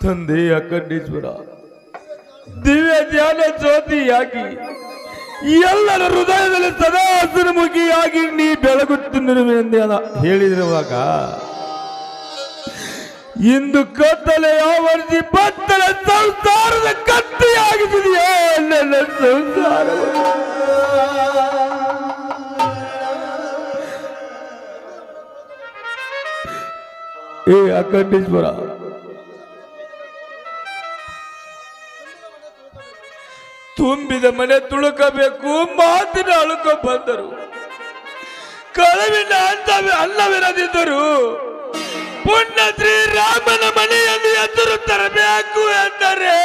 ತಂದೆ ಅಖಂಡೇಶ್ವರ, ದಿವ್ಯ ಧ್ಯಾನ ಜ್ಯೋತಿಯಾಗಿ ಎಲ್ಲರ ಹೃದಯದಲ್ಲಿ ಸದಾ ಹಸಿರುಮುಖಿಯಾಗಿ ನೀ ಬೆಳಗುತ್ತಿರುವೆ ಎಂದು ಹೇಳಿರುವಾಗ ಇಂದು ಕತ್ತಲೆ ಆವರಿಸಿ ಬತ್ತಲ ಸಂಸಾರದ ಕತ್ತಿಯಾಗಿದೆಯಾ ನನ್ನ ಸಂಸಾರ? ಏ ಅಖಂಡೇಶ್ವರ, ತುಂಬಿದ ಮನೆ ತುಳುಕಬೇಕು ಮಾತಿನ ಅಳುಕ ಬಂದರು ಕಳವಿನ ಅನ್ನವಿರದಿದ್ದರು ಪುಣ್ಯ ಶ್ರೀರಾಮನ ಮನೆಯಲ್ಲಿ ಎದುರು ತರಬೇಕು ಎಂದರೆ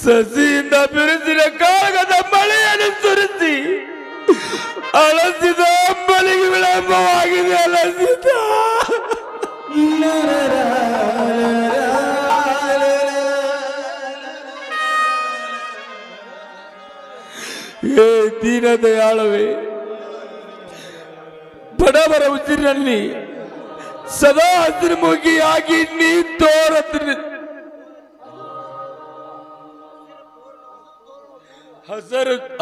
ಸಸಿಯಿಂದ ಬಿರುಸಿನ ಕಾಗದ ಮಳೆಯನ್ನು ಸುರಿಸಿ ಅಳಸಿದ ಅಂಬಲಿಗೆ ವಿಳಂಬವಾಗಿದೆ ಅಲಸಿದ ಹೇ ದೀನ ದಯಾಳವೇ ಬಡವರ ಉಸಿರಿನಲ್ಲಿ ಸದಾ ಹಸಿರುಮುಖಿಯಾಗಿ ನೀ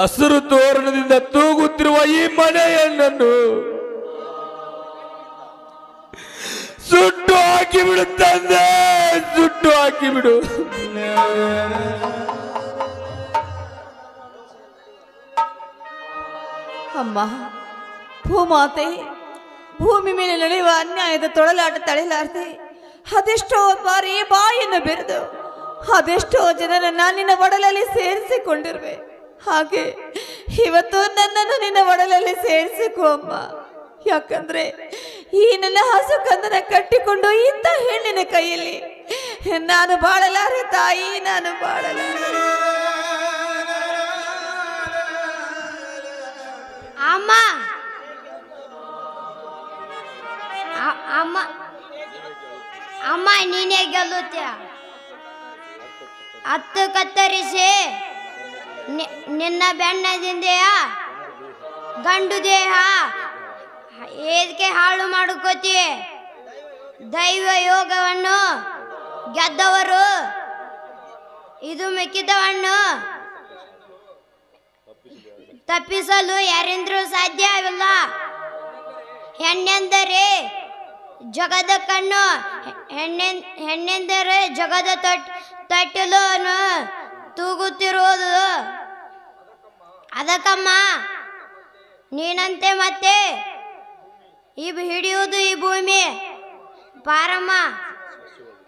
ಹಸಿರು ತೋರಣದಿಂದ ತೂಗುತ್ತಿರುವ ಈ ಮನೆಯನ್ನು ಸುಟ್ಟು ಹಾಕಿ ಬಿಡು ತಂದೆ, ಸುಟ್ಟು ಹಾಕಿ ಬಿಡು. ಅಮ್ಮ, ಭೂಮಾತೆ, ಭೂಮಿ ಮೇಲೆ ನಡೆಯುವ ಅನ್ಯಾಯದ ತೊಳಲಾಟ ತಡೆಯಲಾರದೆ ಅದೆಷ್ಟೋ ಬಾರಿ ಬಾಯನ್ನು ಬೆರೆದು ಅದೆಷ್ಟೋ ಜನರನ್ನ ನಿನ್ನ ಒಡಲಲ್ಲಿ ಸೇರಿಸಿಕೊಂಡಿರುವೆ. ಹಾಗೆ ಇವತ್ತು ನನ್ನನ್ನು ನಿನ್ನ ಒಡಲಲ್ಲಿ ಸೇರಿಸಿಕೋ ಅಮ್ಮ. ಯಾಕಂದ್ರೆ ಈ ನನ್ನ ಹಸು ಕಂದನ ಕಟ್ಟಿಕೊಂಡು ಇಂಥ ಹೆಣ್ಣಿನ ಕೈಯಲ್ಲಿ ನಾನು ಬಾಳಲಾರೆ ತಾಯಿ, ನಾನು ಬಾಳಲಾರೆ. ಅಮ್ಮ ಅಮ್ಮ ಅಮ್ಮ ನೀನೇ ಗೆಲ್ಲುತ್ತೀಯ. ಹತ್ತು ಕತ್ತರಿಸಿ ನಿನ್ನ ಬೆನ್ನದಿಂದೆಯ ಗಂಡು ದೇಹ ಏದಕ್ಕೆ ಹಾಳು ಮಾಡಿಕೋತೀಯ. ದೈವ ಯೋಗವನ್ನು ಗೆದ್ದವರು ಇದು ಮಿಕ್ಕಿದವನ್ನು ತಪ್ಪಿಸಲು ಯಾರಿಂದ್ರೂ ಸಾಧ್ಯವಿಲ್ಲ. ಹೆಣ್ಣೆಂದರೆ ಜಗದ ಕಣ್ಣು, ಹೆಣ್ಣೆಂದರೆ ಜಗದ ತೊಟ್ಟಿಲು ತೂಗುತ್ತಿರುವುದು. ಅದಕ್ಕಮ್ಮ ನೀನಂತೆ ಮತ್ತೆ ಹಿಡಿಯುವುದು ಈ ಭೂಮಿ. ಪಾರಮ್ಮ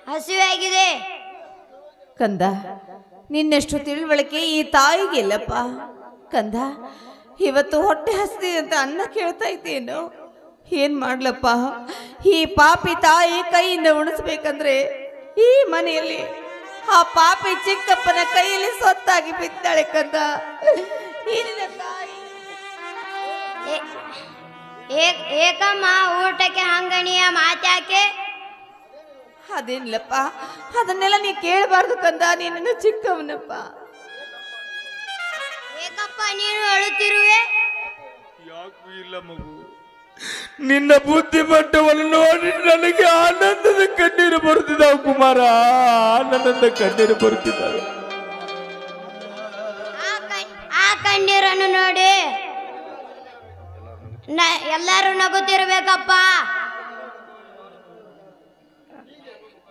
ಹಸಿವಾಗಿದೆ. ಕಂದ, ನಿನ್ನಷ್ಟು ತಿಳುವಳಿಕೆ ಈ ತಾಯಿಗಿಲ್ಲಪ್ಪ. ಕಂದ, ಇವತ್ತು ಹೊಟ್ಟೆ ಹಸಿದೆ ಅಂತ ಅನ್ನ ಕೇಳ್ತಾ ಇದ್ದೇನು? ಏನ್ ಮಾಡ್ಲಪ್ಪ, ಈ ಪಾಪಿ ತಾಯಿ ಕೈಯಿಂದ ಉಣಿಸ್ಬೇಕಂದ್ರೆ ಈ ಮನೆಯಲ್ಲಿ ಆ ಪಾಪಿ ಚಿಕ್ಕಪ್ಪನ ಕೈಯಲ್ಲಿ ಸೊತ್ತಾಗಿ ಬಿದ್ದಾಳೆ. ಕಂದ, ಏಕಮ್ಮ ಊಟಕ್ಕೆ ಹಂಗಣಿಯ ಮಾತ್ಯಾಕೆ? ಅದೇನಿಲ್ಲಪ್ಪ, ಅದನ್ನೆಲ್ಲ ನೀ ಕೇಳಬಾರ್ದು ಕಂದ, ನೀನು ಚಿಕ್ಕವನಪ್ಪ. ಏಕಪ್ಪ ನೀನು ಅಳುತ್ತಿರುವೆ? ಯಾಕೂ ಇಲ್ಲ ಮಗು, ನಿನ್ನ ಬುದ್ಧಿಮಟ್ಟವನ್ನು ನೋಡಿ ನನಗೆ ಆನಂದದ ಕಣ್ಣೀರು ಬರುತ್ತಿದ್ದಾವೆ ಕುಮಾರ, ಆನಂದದ ಕಣ್ಣೀರು ಬರುತ್ತಿದ್ದಾವೆ. ಆ ಕಣ್ಣೀರನ್ನು ನೋಡಿ ಎಲ್ಲರೂ ನಗುತ್ತಿರ್ಬೇಕಪ್ಪ.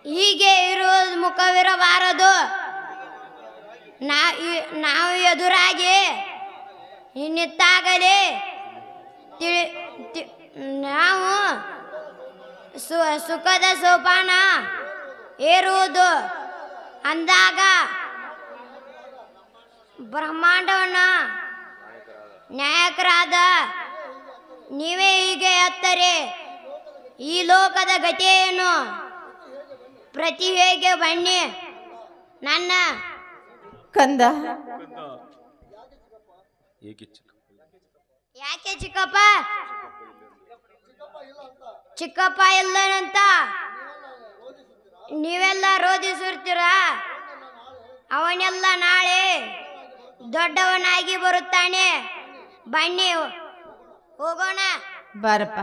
ಹೀಗೆ ಇರುವುದು ಮುಖವಿರಬಾರದು. ನಾವು ಎದುರಾಗಿ ನಿಂತಾಗಲೇ ನಾವು ಸುಖದ ಸೋಪಾನ ಏರುವುದು ಅಂದಾಗ ಬ್ರಹ್ಮಾಂಡವನ್ನು ನಾಯಕರಾದ ನೀವೇ ಹೀಗೆ ಎತ್ತರೆ ಈ ಲೋಕದ ಗತಿಯೇನು? ಪ್ರತಿ ಹೇಗೆ ಬನ್ನಿ ನನ್ನ ಕಂದ. ಯಾಕೆ ಚಿಕ್ಕಪ್ಪ? ಚಿಕ್ಕಪ್ಪ ಇಲ್ಲನಂತ ನೀವೆಲ್ಲ ರೋಧಿಸಿರ್ತೀರ. ಅವನೆಲ್ಲ ನಾಳೆ ದೊಡ್ಡವನಾಗಿ ಬರುತ್ತಾನೆ. ಬನ್ನಿ ಹೋಗೋಣ. ಬಾರಪ್ಪ.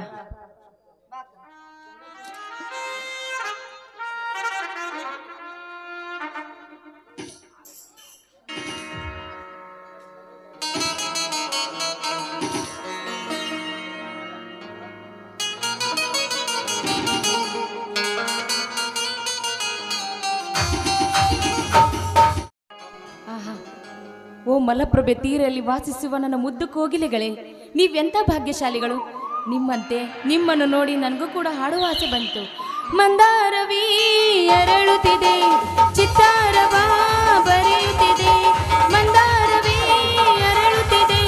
ಓ ಮಲಪ್ರಭೆ ತೀರಲ್ಲಿ ವಾಸಿಸುವ ನನ್ನ ಮುದ್ದು ಕೋಗಿಲೆಗಳೇ, ನೀವೆಂಥ ಭಾಗ್ಯಶಾಲಿಗಳು. ನಿಮ್ಮಂತೆ ನಿಮ್ಮನ್ನು ನೋಡಿ ನನಗೂ ಕೂಡ ಹಾಡುವ ಆಸೆ ಬಂತು. ಮಂದಾರವೀ ಅರಳುತ್ತಿದೆ ಚಿತ್ತಾರವ ಬರೆಯುತ್ತಿದೆ ಮಂದಾರವೀ ಅರಳುತ್ತಿದೆ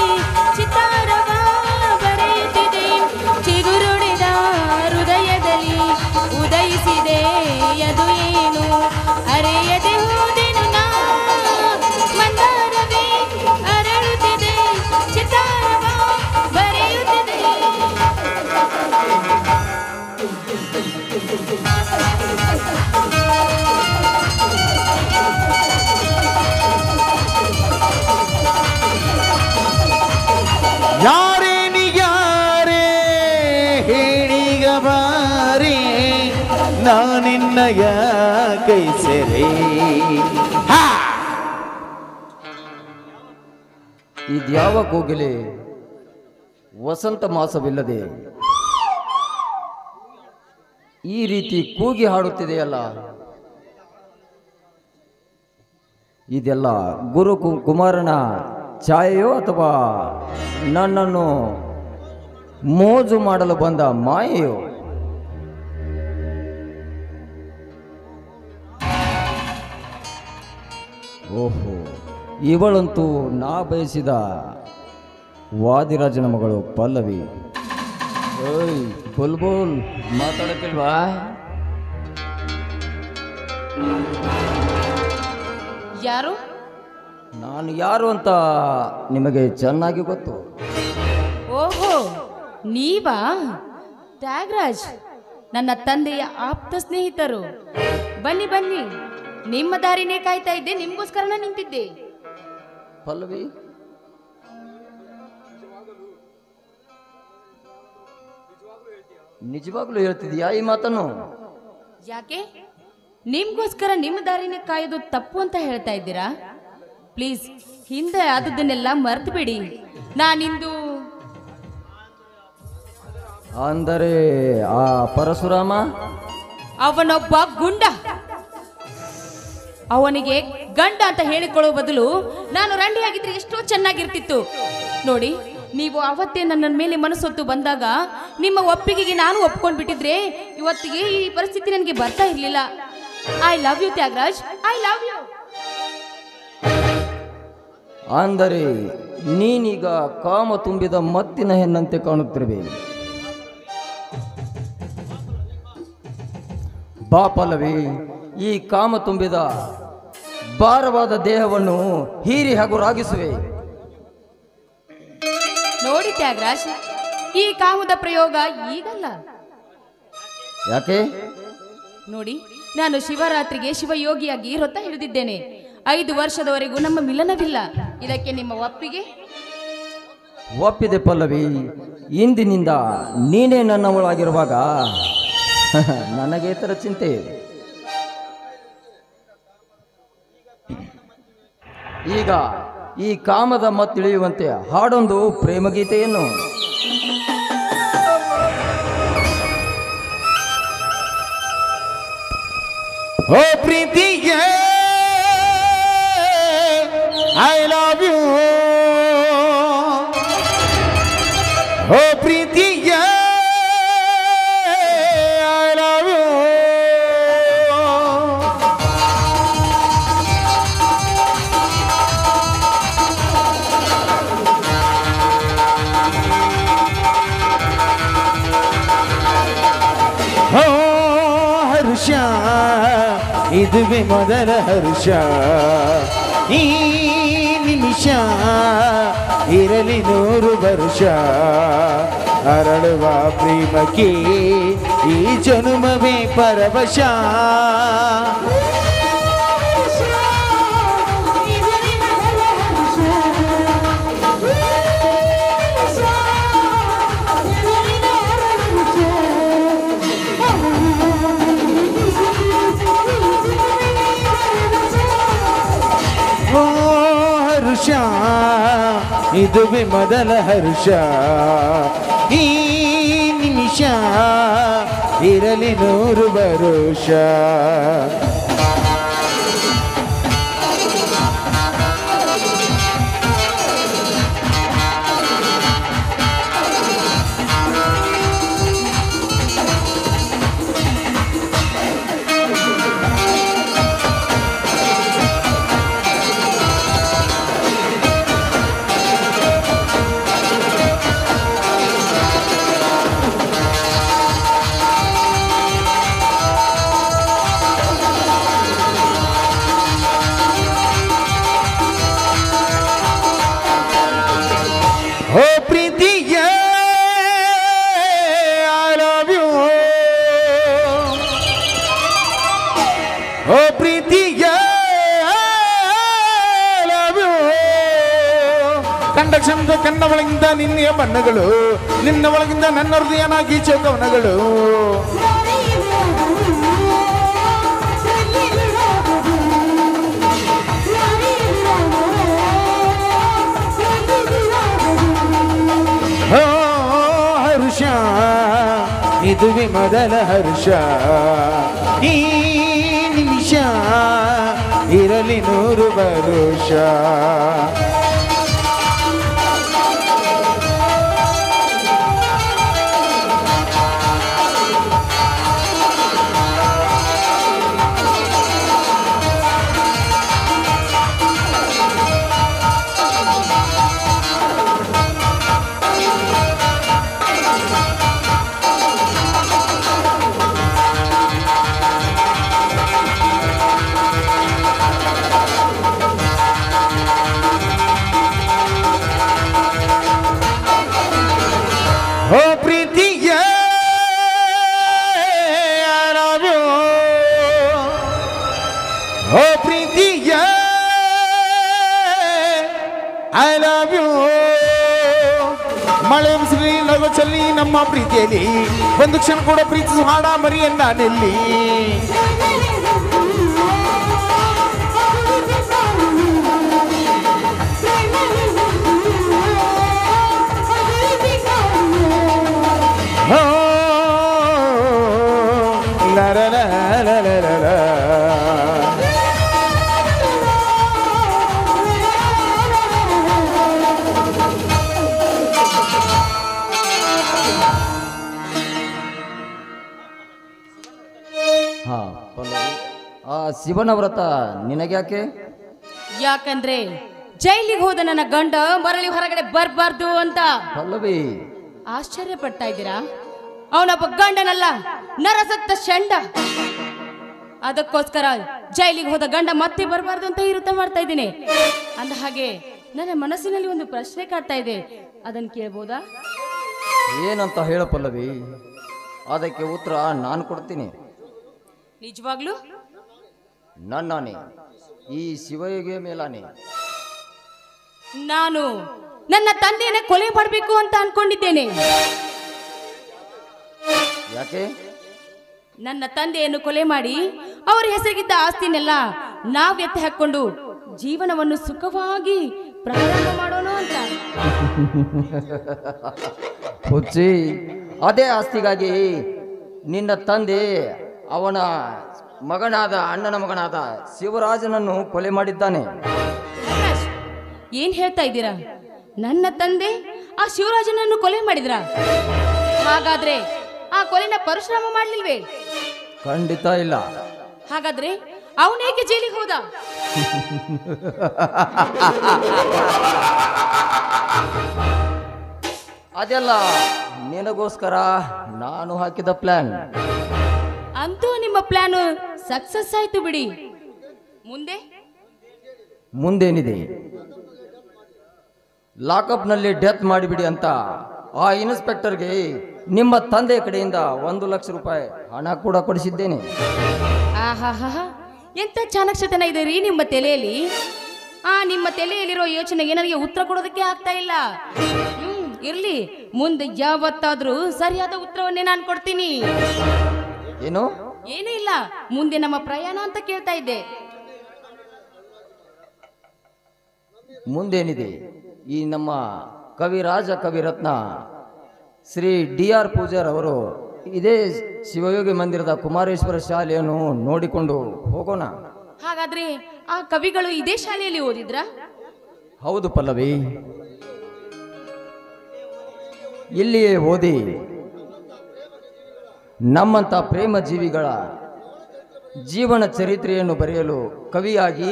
ಚಿತ್ತಾರವ ಬರೆಯುತ್ತಿದೆ ಚಿಗುರುಡಿದ ಹೃದಯದಲ್ಲಿ ಉದಯಿಸಿದೆ ಅದು ಏನು ಅರೆಯದೆ ಹೋದೆನು ನಾ ಮಂದಾರವೇ ಅರಳುತ್ತಿದೆ ಚಿತ್ತಾರವ ಬರೆಯುತ್ತಿದೆ ಯಾರೇ ನಿಯಾರೇ ಹೇಳಿಗ ಬಾರೇ ನಾನಿನ್ನಯ ಕೈ ಸೆರೆ ಇದ್ಯಾವ ಕೋಗಿಲೆ ವಸಂತ ಮಾಸವಿಲ್ಲದೆ ಈ ರೀತಿ ಕೂಗಿ ಹಾಡುತ್ತಿದೆಯಲ್ಲ. ಇದೆಲ್ಲ ಗುರು ಕುಮಾರನ ಛಾಯೆಯೋ ಅಥವಾ ನನ್ನನ್ನು ಮೋಜು ಮಾಡಲು ಬಂದ ಮಾಯೆಯೋ? ಓಹೋ, ಇವಳಂತೂ ನಾ ಬಯಸಿದ ವಾದಿರಾಜನ ಮಗಳು ಪಲ್ಲವಿ. ಓಯ್ ಬುಲ್ಬುಲ್, ಮಾತಾಡಕ್ಕಿಲ್ವಾ? ಯಾರು? ನಾನು ಯಾರು ಅಂತ ನಿಮಗೆ ಚೆನ್ನಾಗಿ ಗೊತ್ತು. ಓಹೋ, ನೀವಾ? ತ್ಯಾಗರಾಜ್, ನನ್ನ ತಂದೆಯ ಆಪ್ತ ಸ್ನೇಹಿತರು. ಬನ್ನಿ ಬನ್ನಿ, ನಿಮ್ಮ ದಾರಿನೇ ಕಾಯ್ತಾ ಇದ್ದೆ, ನಿಮ್ಗೋಸ್ಕರ ನಾನು ನಿಂತಿದ್ದೆ. ಪಲ್ಲವಿ, ನಿಜವಾಗ್ಲೂ ಹೇಳ್ತಿದ್ಯಾ ಈ ಮಾತನ್ನು? ಯಾಕೆ? ನಿಮ್ಗೋಸ್ಕರ ನಿಮ್ಮ ದಾರಿನೇ ಕಾಯೋದು ತಪ್ಪು ಅಂತ ಹೇಳ್ತಾ ಇದ್ದೀರಾ? ಪ್ಲೀಸ್, ಹಿಂದೆ ಆದದ್ದನ್ನೆಲ್ಲ ಮರ್ತು ಬಿಡಿ. ನಾನಿಂದು ಅಂದರೆ ಆ ಪರಶುರಾಮ ಅವನೊಬ್ಬ ಗುಂಡ. ಅವನಿಗೆ ಗಂಡ ಅಂತ ಹೇಳಿಕೊಳ್ಳುವ ಬದಲು ನಾನು ರಂಡಿಯಾಗಿದ್ರೆ ಎಷ್ಟೋ ಚೆನ್ನಾಗಿರ್ತಿತ್ತು. ನೋಡಿ, ನೀವು ಅವತ್ತೇ ನನ್ನ ಮೇಲೆ ಮನಸ್ಸೊತ್ತು ಬಂದಾಗ ನಿಮ್ಮ ಒಪ್ಪಿಗೆಗೆ ನಾನು ಒಪ್ಕೊಂಡ್ಬಿಟ್ಟಿದ್ರೆ ಇವತ್ತಿಗೆ ಈ ಪರಿಸ್ಥಿತಿ ನನಗೆ ಬರ್ತಾ ಇರಲಿಲ್ಲ. I love you Tyagaraj, I love you. ಅಂದರೆ ನೀನೀಗ ಕಾಮ ತುಂಬಿದ ಮತ್ತಿನ ಹೆಣ್ಣಂತೆ ಕಾಣುತ್ತಿರುವೆ. ಬಾ ಪಲ್ಲವಿ, ಈ ಕಾಮ ತುಂಬಿದ ಭಾರವಾದ ದೇಹವನ್ನು ಹೀರಿ ಹಗುರಾಗಿಸುವೆ. ನೋಡಿ ತ್ಯಾಗರಾಜ್, ಈ ಕಾಮದ ಪ್ರಯೋಗ ಈಗಲ್ಲ. ಯಾಕೆ? ನೋಡಿ, ನಾನು ಶಿವರಾತ್ರಿಗೆ ಶಿವಯೋಗಿಯಾಗಿ ವ್ರತ ಹಿಡಿದಿದ್ದೇನೆ. 5 ವರ್ಷದವರೆಗೂ ನಮ್ಮ ಮಿಲನವಿಲ್ಲ. ಇದಕ್ಕೆ ನಿಮ್ಮ ಒಪ್ಪಿಗೆ? ಒಪ್ಪಿದೆ ಪಲ್ಲವಿ. ಇಂದಿನಿಂದ ನೀನೇ ನನ್ನವಳಾಗಿರುವಾಗ ನನಗೆ ಇತರ ಚಿಂತೆ ಇದೆ. ಈಗ ಈ ಕಾಮದ ಮತ್ತಿಳಿಯುವಂತೆ ಹಾಡೊಂದು ಪ್ರೇಮಗೀತೆಯನ್ನು. ಓ ಪ್ರೀತಿಗೆ ಐ ಲವ್ ಯು. ಓ ಪ್ರೀತಿಗೆ ಐ ಲವ್ ಯು. ಓ ಹರ್ಷ, ಇದುವೆ ಮೊದಲ ಹರ್ಷ. ಈ ನಿಮಿಷ ಇರಲಿ 100 ವರ್ಷ. ಅರಳುವ ಪ್ರೇಮಕ್ಕೆ ಈ ಜನುಮವೇ ಪರವಶ. ಓ ಹರ್ಷ, ಇದುವೆ ಮೊದಲ ಹರ್ಷ. ಈ ನಿಮಿಷ ಇರಲಿ 100 ವರ್ಷ. ಕಂಡ ಕ್ಷಣ ಕಣ್ಣ ಒಳಗಿಂದ ನಿನ್ನೆಯ ಬಣ್ಣಗಳು, ನಿನ್ನ ಒಳಗಿಂದ ನನ್ನ ಹೃದಯನಾಗಿ ಚೌಕವನಗಳು. ಓ ಹರ್ಷ ಇದುವೆ ಮೊದಲ ಹರ್ಷ, ಈ ನಿಮಿಷ ಇರಲಿ 100 ವರುಷ. ಓ ಪ್ರೀತಿಯ I love you, ಓ ಪ್ರೀತಿಯ I love you. ಮಳೆ ಬಿಸಿಲಿ ನಗು ಚಲ್ಲಿ ನಮ್ಮ ಪ್ರೀತಿಯಲ್ಲಿ ಒಂದು ಕ್ಷಣ ಕೂಡ ಪ್ರೀತಿಸುವ ಹಾಡ ಮರಿಯನ್ನ ನೆಲ್ಲಿ. ಶಿವನ ವ್ರತ ನಿನಗ್ಯಾಕೆ? ಯಾಕಂದ್ರೆ ಜೈಲಿಗೆ ಹೋದ ನನ್ನ ಗಂಡ ಮರಳಿ ಹೊರಗಡೆ ಬರ್ಬಾರ್ದು ಅಂತ. ಪಲ್ಲವಿ, ಆಶ್ಚರ್ಯ ಪಡ್ತಾ ಇದ್ದೀರಾ? ಅವನೊಬ್ಬ ಗಂಡನಲ್ಲ, ನರಸತ್ತ ಷಂಡ. ಅದಕ್ಕೋಸ್ಕರ ಜೈಲಿಗೆ ಹೋದ ಗಂಡ ಮತ್ತೆ ಬರಬಾರ್ದು ಅಂತ ಈ ವೃತ್ತ ಮಾಡ್ತಾ ಇದ್ದೀನಿ. ಅಂದ ಹಾಗೆ ನನ್ನ ಮನಸ್ಸಿನಲ್ಲಿ ಒಂದು ಪ್ರಶ್ನೆ ಕಾಡ್ತಾ ಇದೆ, ಅದನ್ನ ಕೇಳ್ಬೋದಾ? ಏನಂತ ಹೇಳ ಪಲ್ಲವಿ, ಅದಕ್ಕೆ ಉತ್ತರ ನಾನು ಕೊಡ್ತೀನಿ. ನಿಜವಾಗ್ಲೂ? ನನ್ನಾನೆ, ಈ ಶಿವಯೋಗಿಯ ಮೇಲಾನೆ. ನಾನು ನನ್ನ ತಂದೆಯನ್ನ ಕೊಲೆ ಮಾಡಬೇಕು ಅಂತ ಅನ್ಕೊಂಡಿದ್ದೇನೆ. ಯಾಕೆ? ನನ್ನ ತಂದೆಯನ್ನು ಕೊಲೆ ಮಾಡಿ ಅವರ ಹೆಸರಿಗಿದ್ದ ಆಸ್ತಿನೆಲ್ಲ ನಾವ್ ಎತ್ತಿ ಹಾಕೊಂಡು ಜೀವನವನ್ನು ಸುಖವಾಗಿ ಪ್ರಾರಂಭ ಮಾಡೋಣ ಅಂತ. ಹುಚ್ಚಿ, ಅದೇ ಆಸ್ತಿಗಾಗಿ ನಿನ್ನ ತಂದೆ ಅವನ ಮಗನಾದ ಅಣ್ಣನ ಮಗನಾದ ಶಿವರಾಜನನ್ನು ಕೊಲೆ ಮಾಡಿದ್ದಾನೆ. ಏನ್ ಹೇಳ್ತಾ ಇದ್ದೀರಾ? ನನ್ನ ತಂದೆ ಆ ಶಿವರಾಜನನ್ನು ಕೊಲೆ ಮಾಡಿದ್ರ? ಹಾಗಾದ್ರೆ ಆ ಕೊಲೆನ ಪರಶುರಾಮ ಮಾಡ್ಲಿಲ್ವೇ? ಖಂಡಿತ ಇಲ್ಲ. ಹಾಗಾದ್ರೆ ಅವನೇಕೆ ಜೈಲಿಗೆ ಹೋದ? ಅದೆಲ್ಲ ನಿನಗೋಸ್ಕರ ನಾನು ಹಾಕಿದ ಪ್ಲಾನ್. ಅಂತೂ ನಿಮ್ಮ ಪ್ಲಾನ್ ಸಕ್ಸಸ್ ಆಯ್ತು ಬಿಡಿ. ಮುಂದೇನಿದೆ? ಲಾಕಪ್ನಲ್ಲಿ ಡೆತ್ ಮಾಡಿಬಿಡಿ ಅಂತ ಆ ಇನ್ಸ್ಪೆಕ್ಟರ್ಗೆ ನಿಮ್ಮ ತಂದೆ ಕಡೆಯಿಂದ 1 ಲಕ್ಷ ರೂಪಾಯಿ ಹಣ ಕೂಡ ಕೊಡಿಸಿದ್ದೇನೆ. ಆಹಾಹಾ, ಎಂತ ಚಾಣಕ್ಷತನ ಇದೆ ರೀ ನಿಮ್ಮ ತಲೆಯಲ್ಲಿ. ನಿಮ್ಮ ತಲೆಯಲ್ಲಿರೋ ಯೋಚನೆಗೆ ನನಗೆ ಉತ್ತರ ಕೊಡೋದಕ್ಕೆ ಆಗ್ತಾ ಇಲ್ಲ. ಇರ್ಲಿ, ಮುಂದೆ ಯಾವತ್ತಾದ್ರೂ ಸರಿಯಾದ ಉತ್ತರವನ್ನೇ ನಾನು ಕೊಡ್ತೀನಿ. ಏನು? ಏನೂ ಇಲ್ಲ, ಮುಂದೆ ನಮ್ಮ ಪ್ರಯಾಣ ಅಂತ ಕೇಳ್ತಾ ಇದ್ದೆ. ಮುಂದೇನಿದೆ? ಈ ನಮ್ಮ ಕವಿರಾಜ ಕವಿರತ್ನ ಶ್ರೀ DR ಪೂಜಾರ್ ಅವರು ಇದೇ ಶಿವಯೋಗಿ ಮಂದಿರದ ಕುಮಾರೇಶ್ವರ ಶಾಲೆಯನ್ನು ನೋಡಿಕೊಂಡು ಹೋಗೋಣ. ಹಾಗಾದ್ರೆ ಆ ಕವಿಗಳು ಇದೇ ಶಾಲೆಯಲ್ಲಿ ಓದಿದ್ರ? ಹೌದು ಪಲ್ಲವಿ, ಇಲ್ಲಿಯೇ ಓದಿ ನಮ್ಮಂಥ ಪ್ರೇಮ ಜೀವಿಗಳ ಜೀವನ ಚರಿತ್ರೆಯನ್ನು ಬರೆಯಲು ಕವಿಯಾಗಿ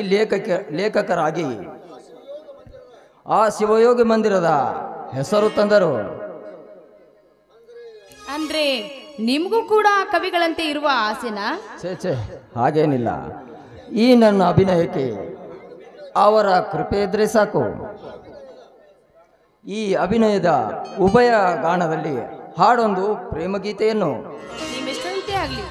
ಲೇಖಕರಾಗಿ ಆ ಶಿವಯೋಗಿ ಮಂದಿರದ ಹೆಸರು ತಂದರು. ಅಂದ್ರೆ ನಿಮಗೂ ಕೂಡ ಆ ಕವಿಗಳಂತೆ ಇರುವ ಆಸೆನಾ? ಛೇ, ಹಾಗೇನಿಲ್ಲ. ಈ ನನ್ನ ಅಭಿನಯಕ್ಕೆ ಅವರ ಕೃಪೆ ಇದ್ರೆ ಸಾಕು. ಈ ಅಭಿನಯದ ಉಭಯ ಗಾನದಲ್ಲಿ ಹಾಡೊಂದು ಪ್ರೇಮಗೀತೆಯನ್ನು ನಿಮ್ಮಿಷ್ಟಂತೆ ಆಗ್ಲಿ.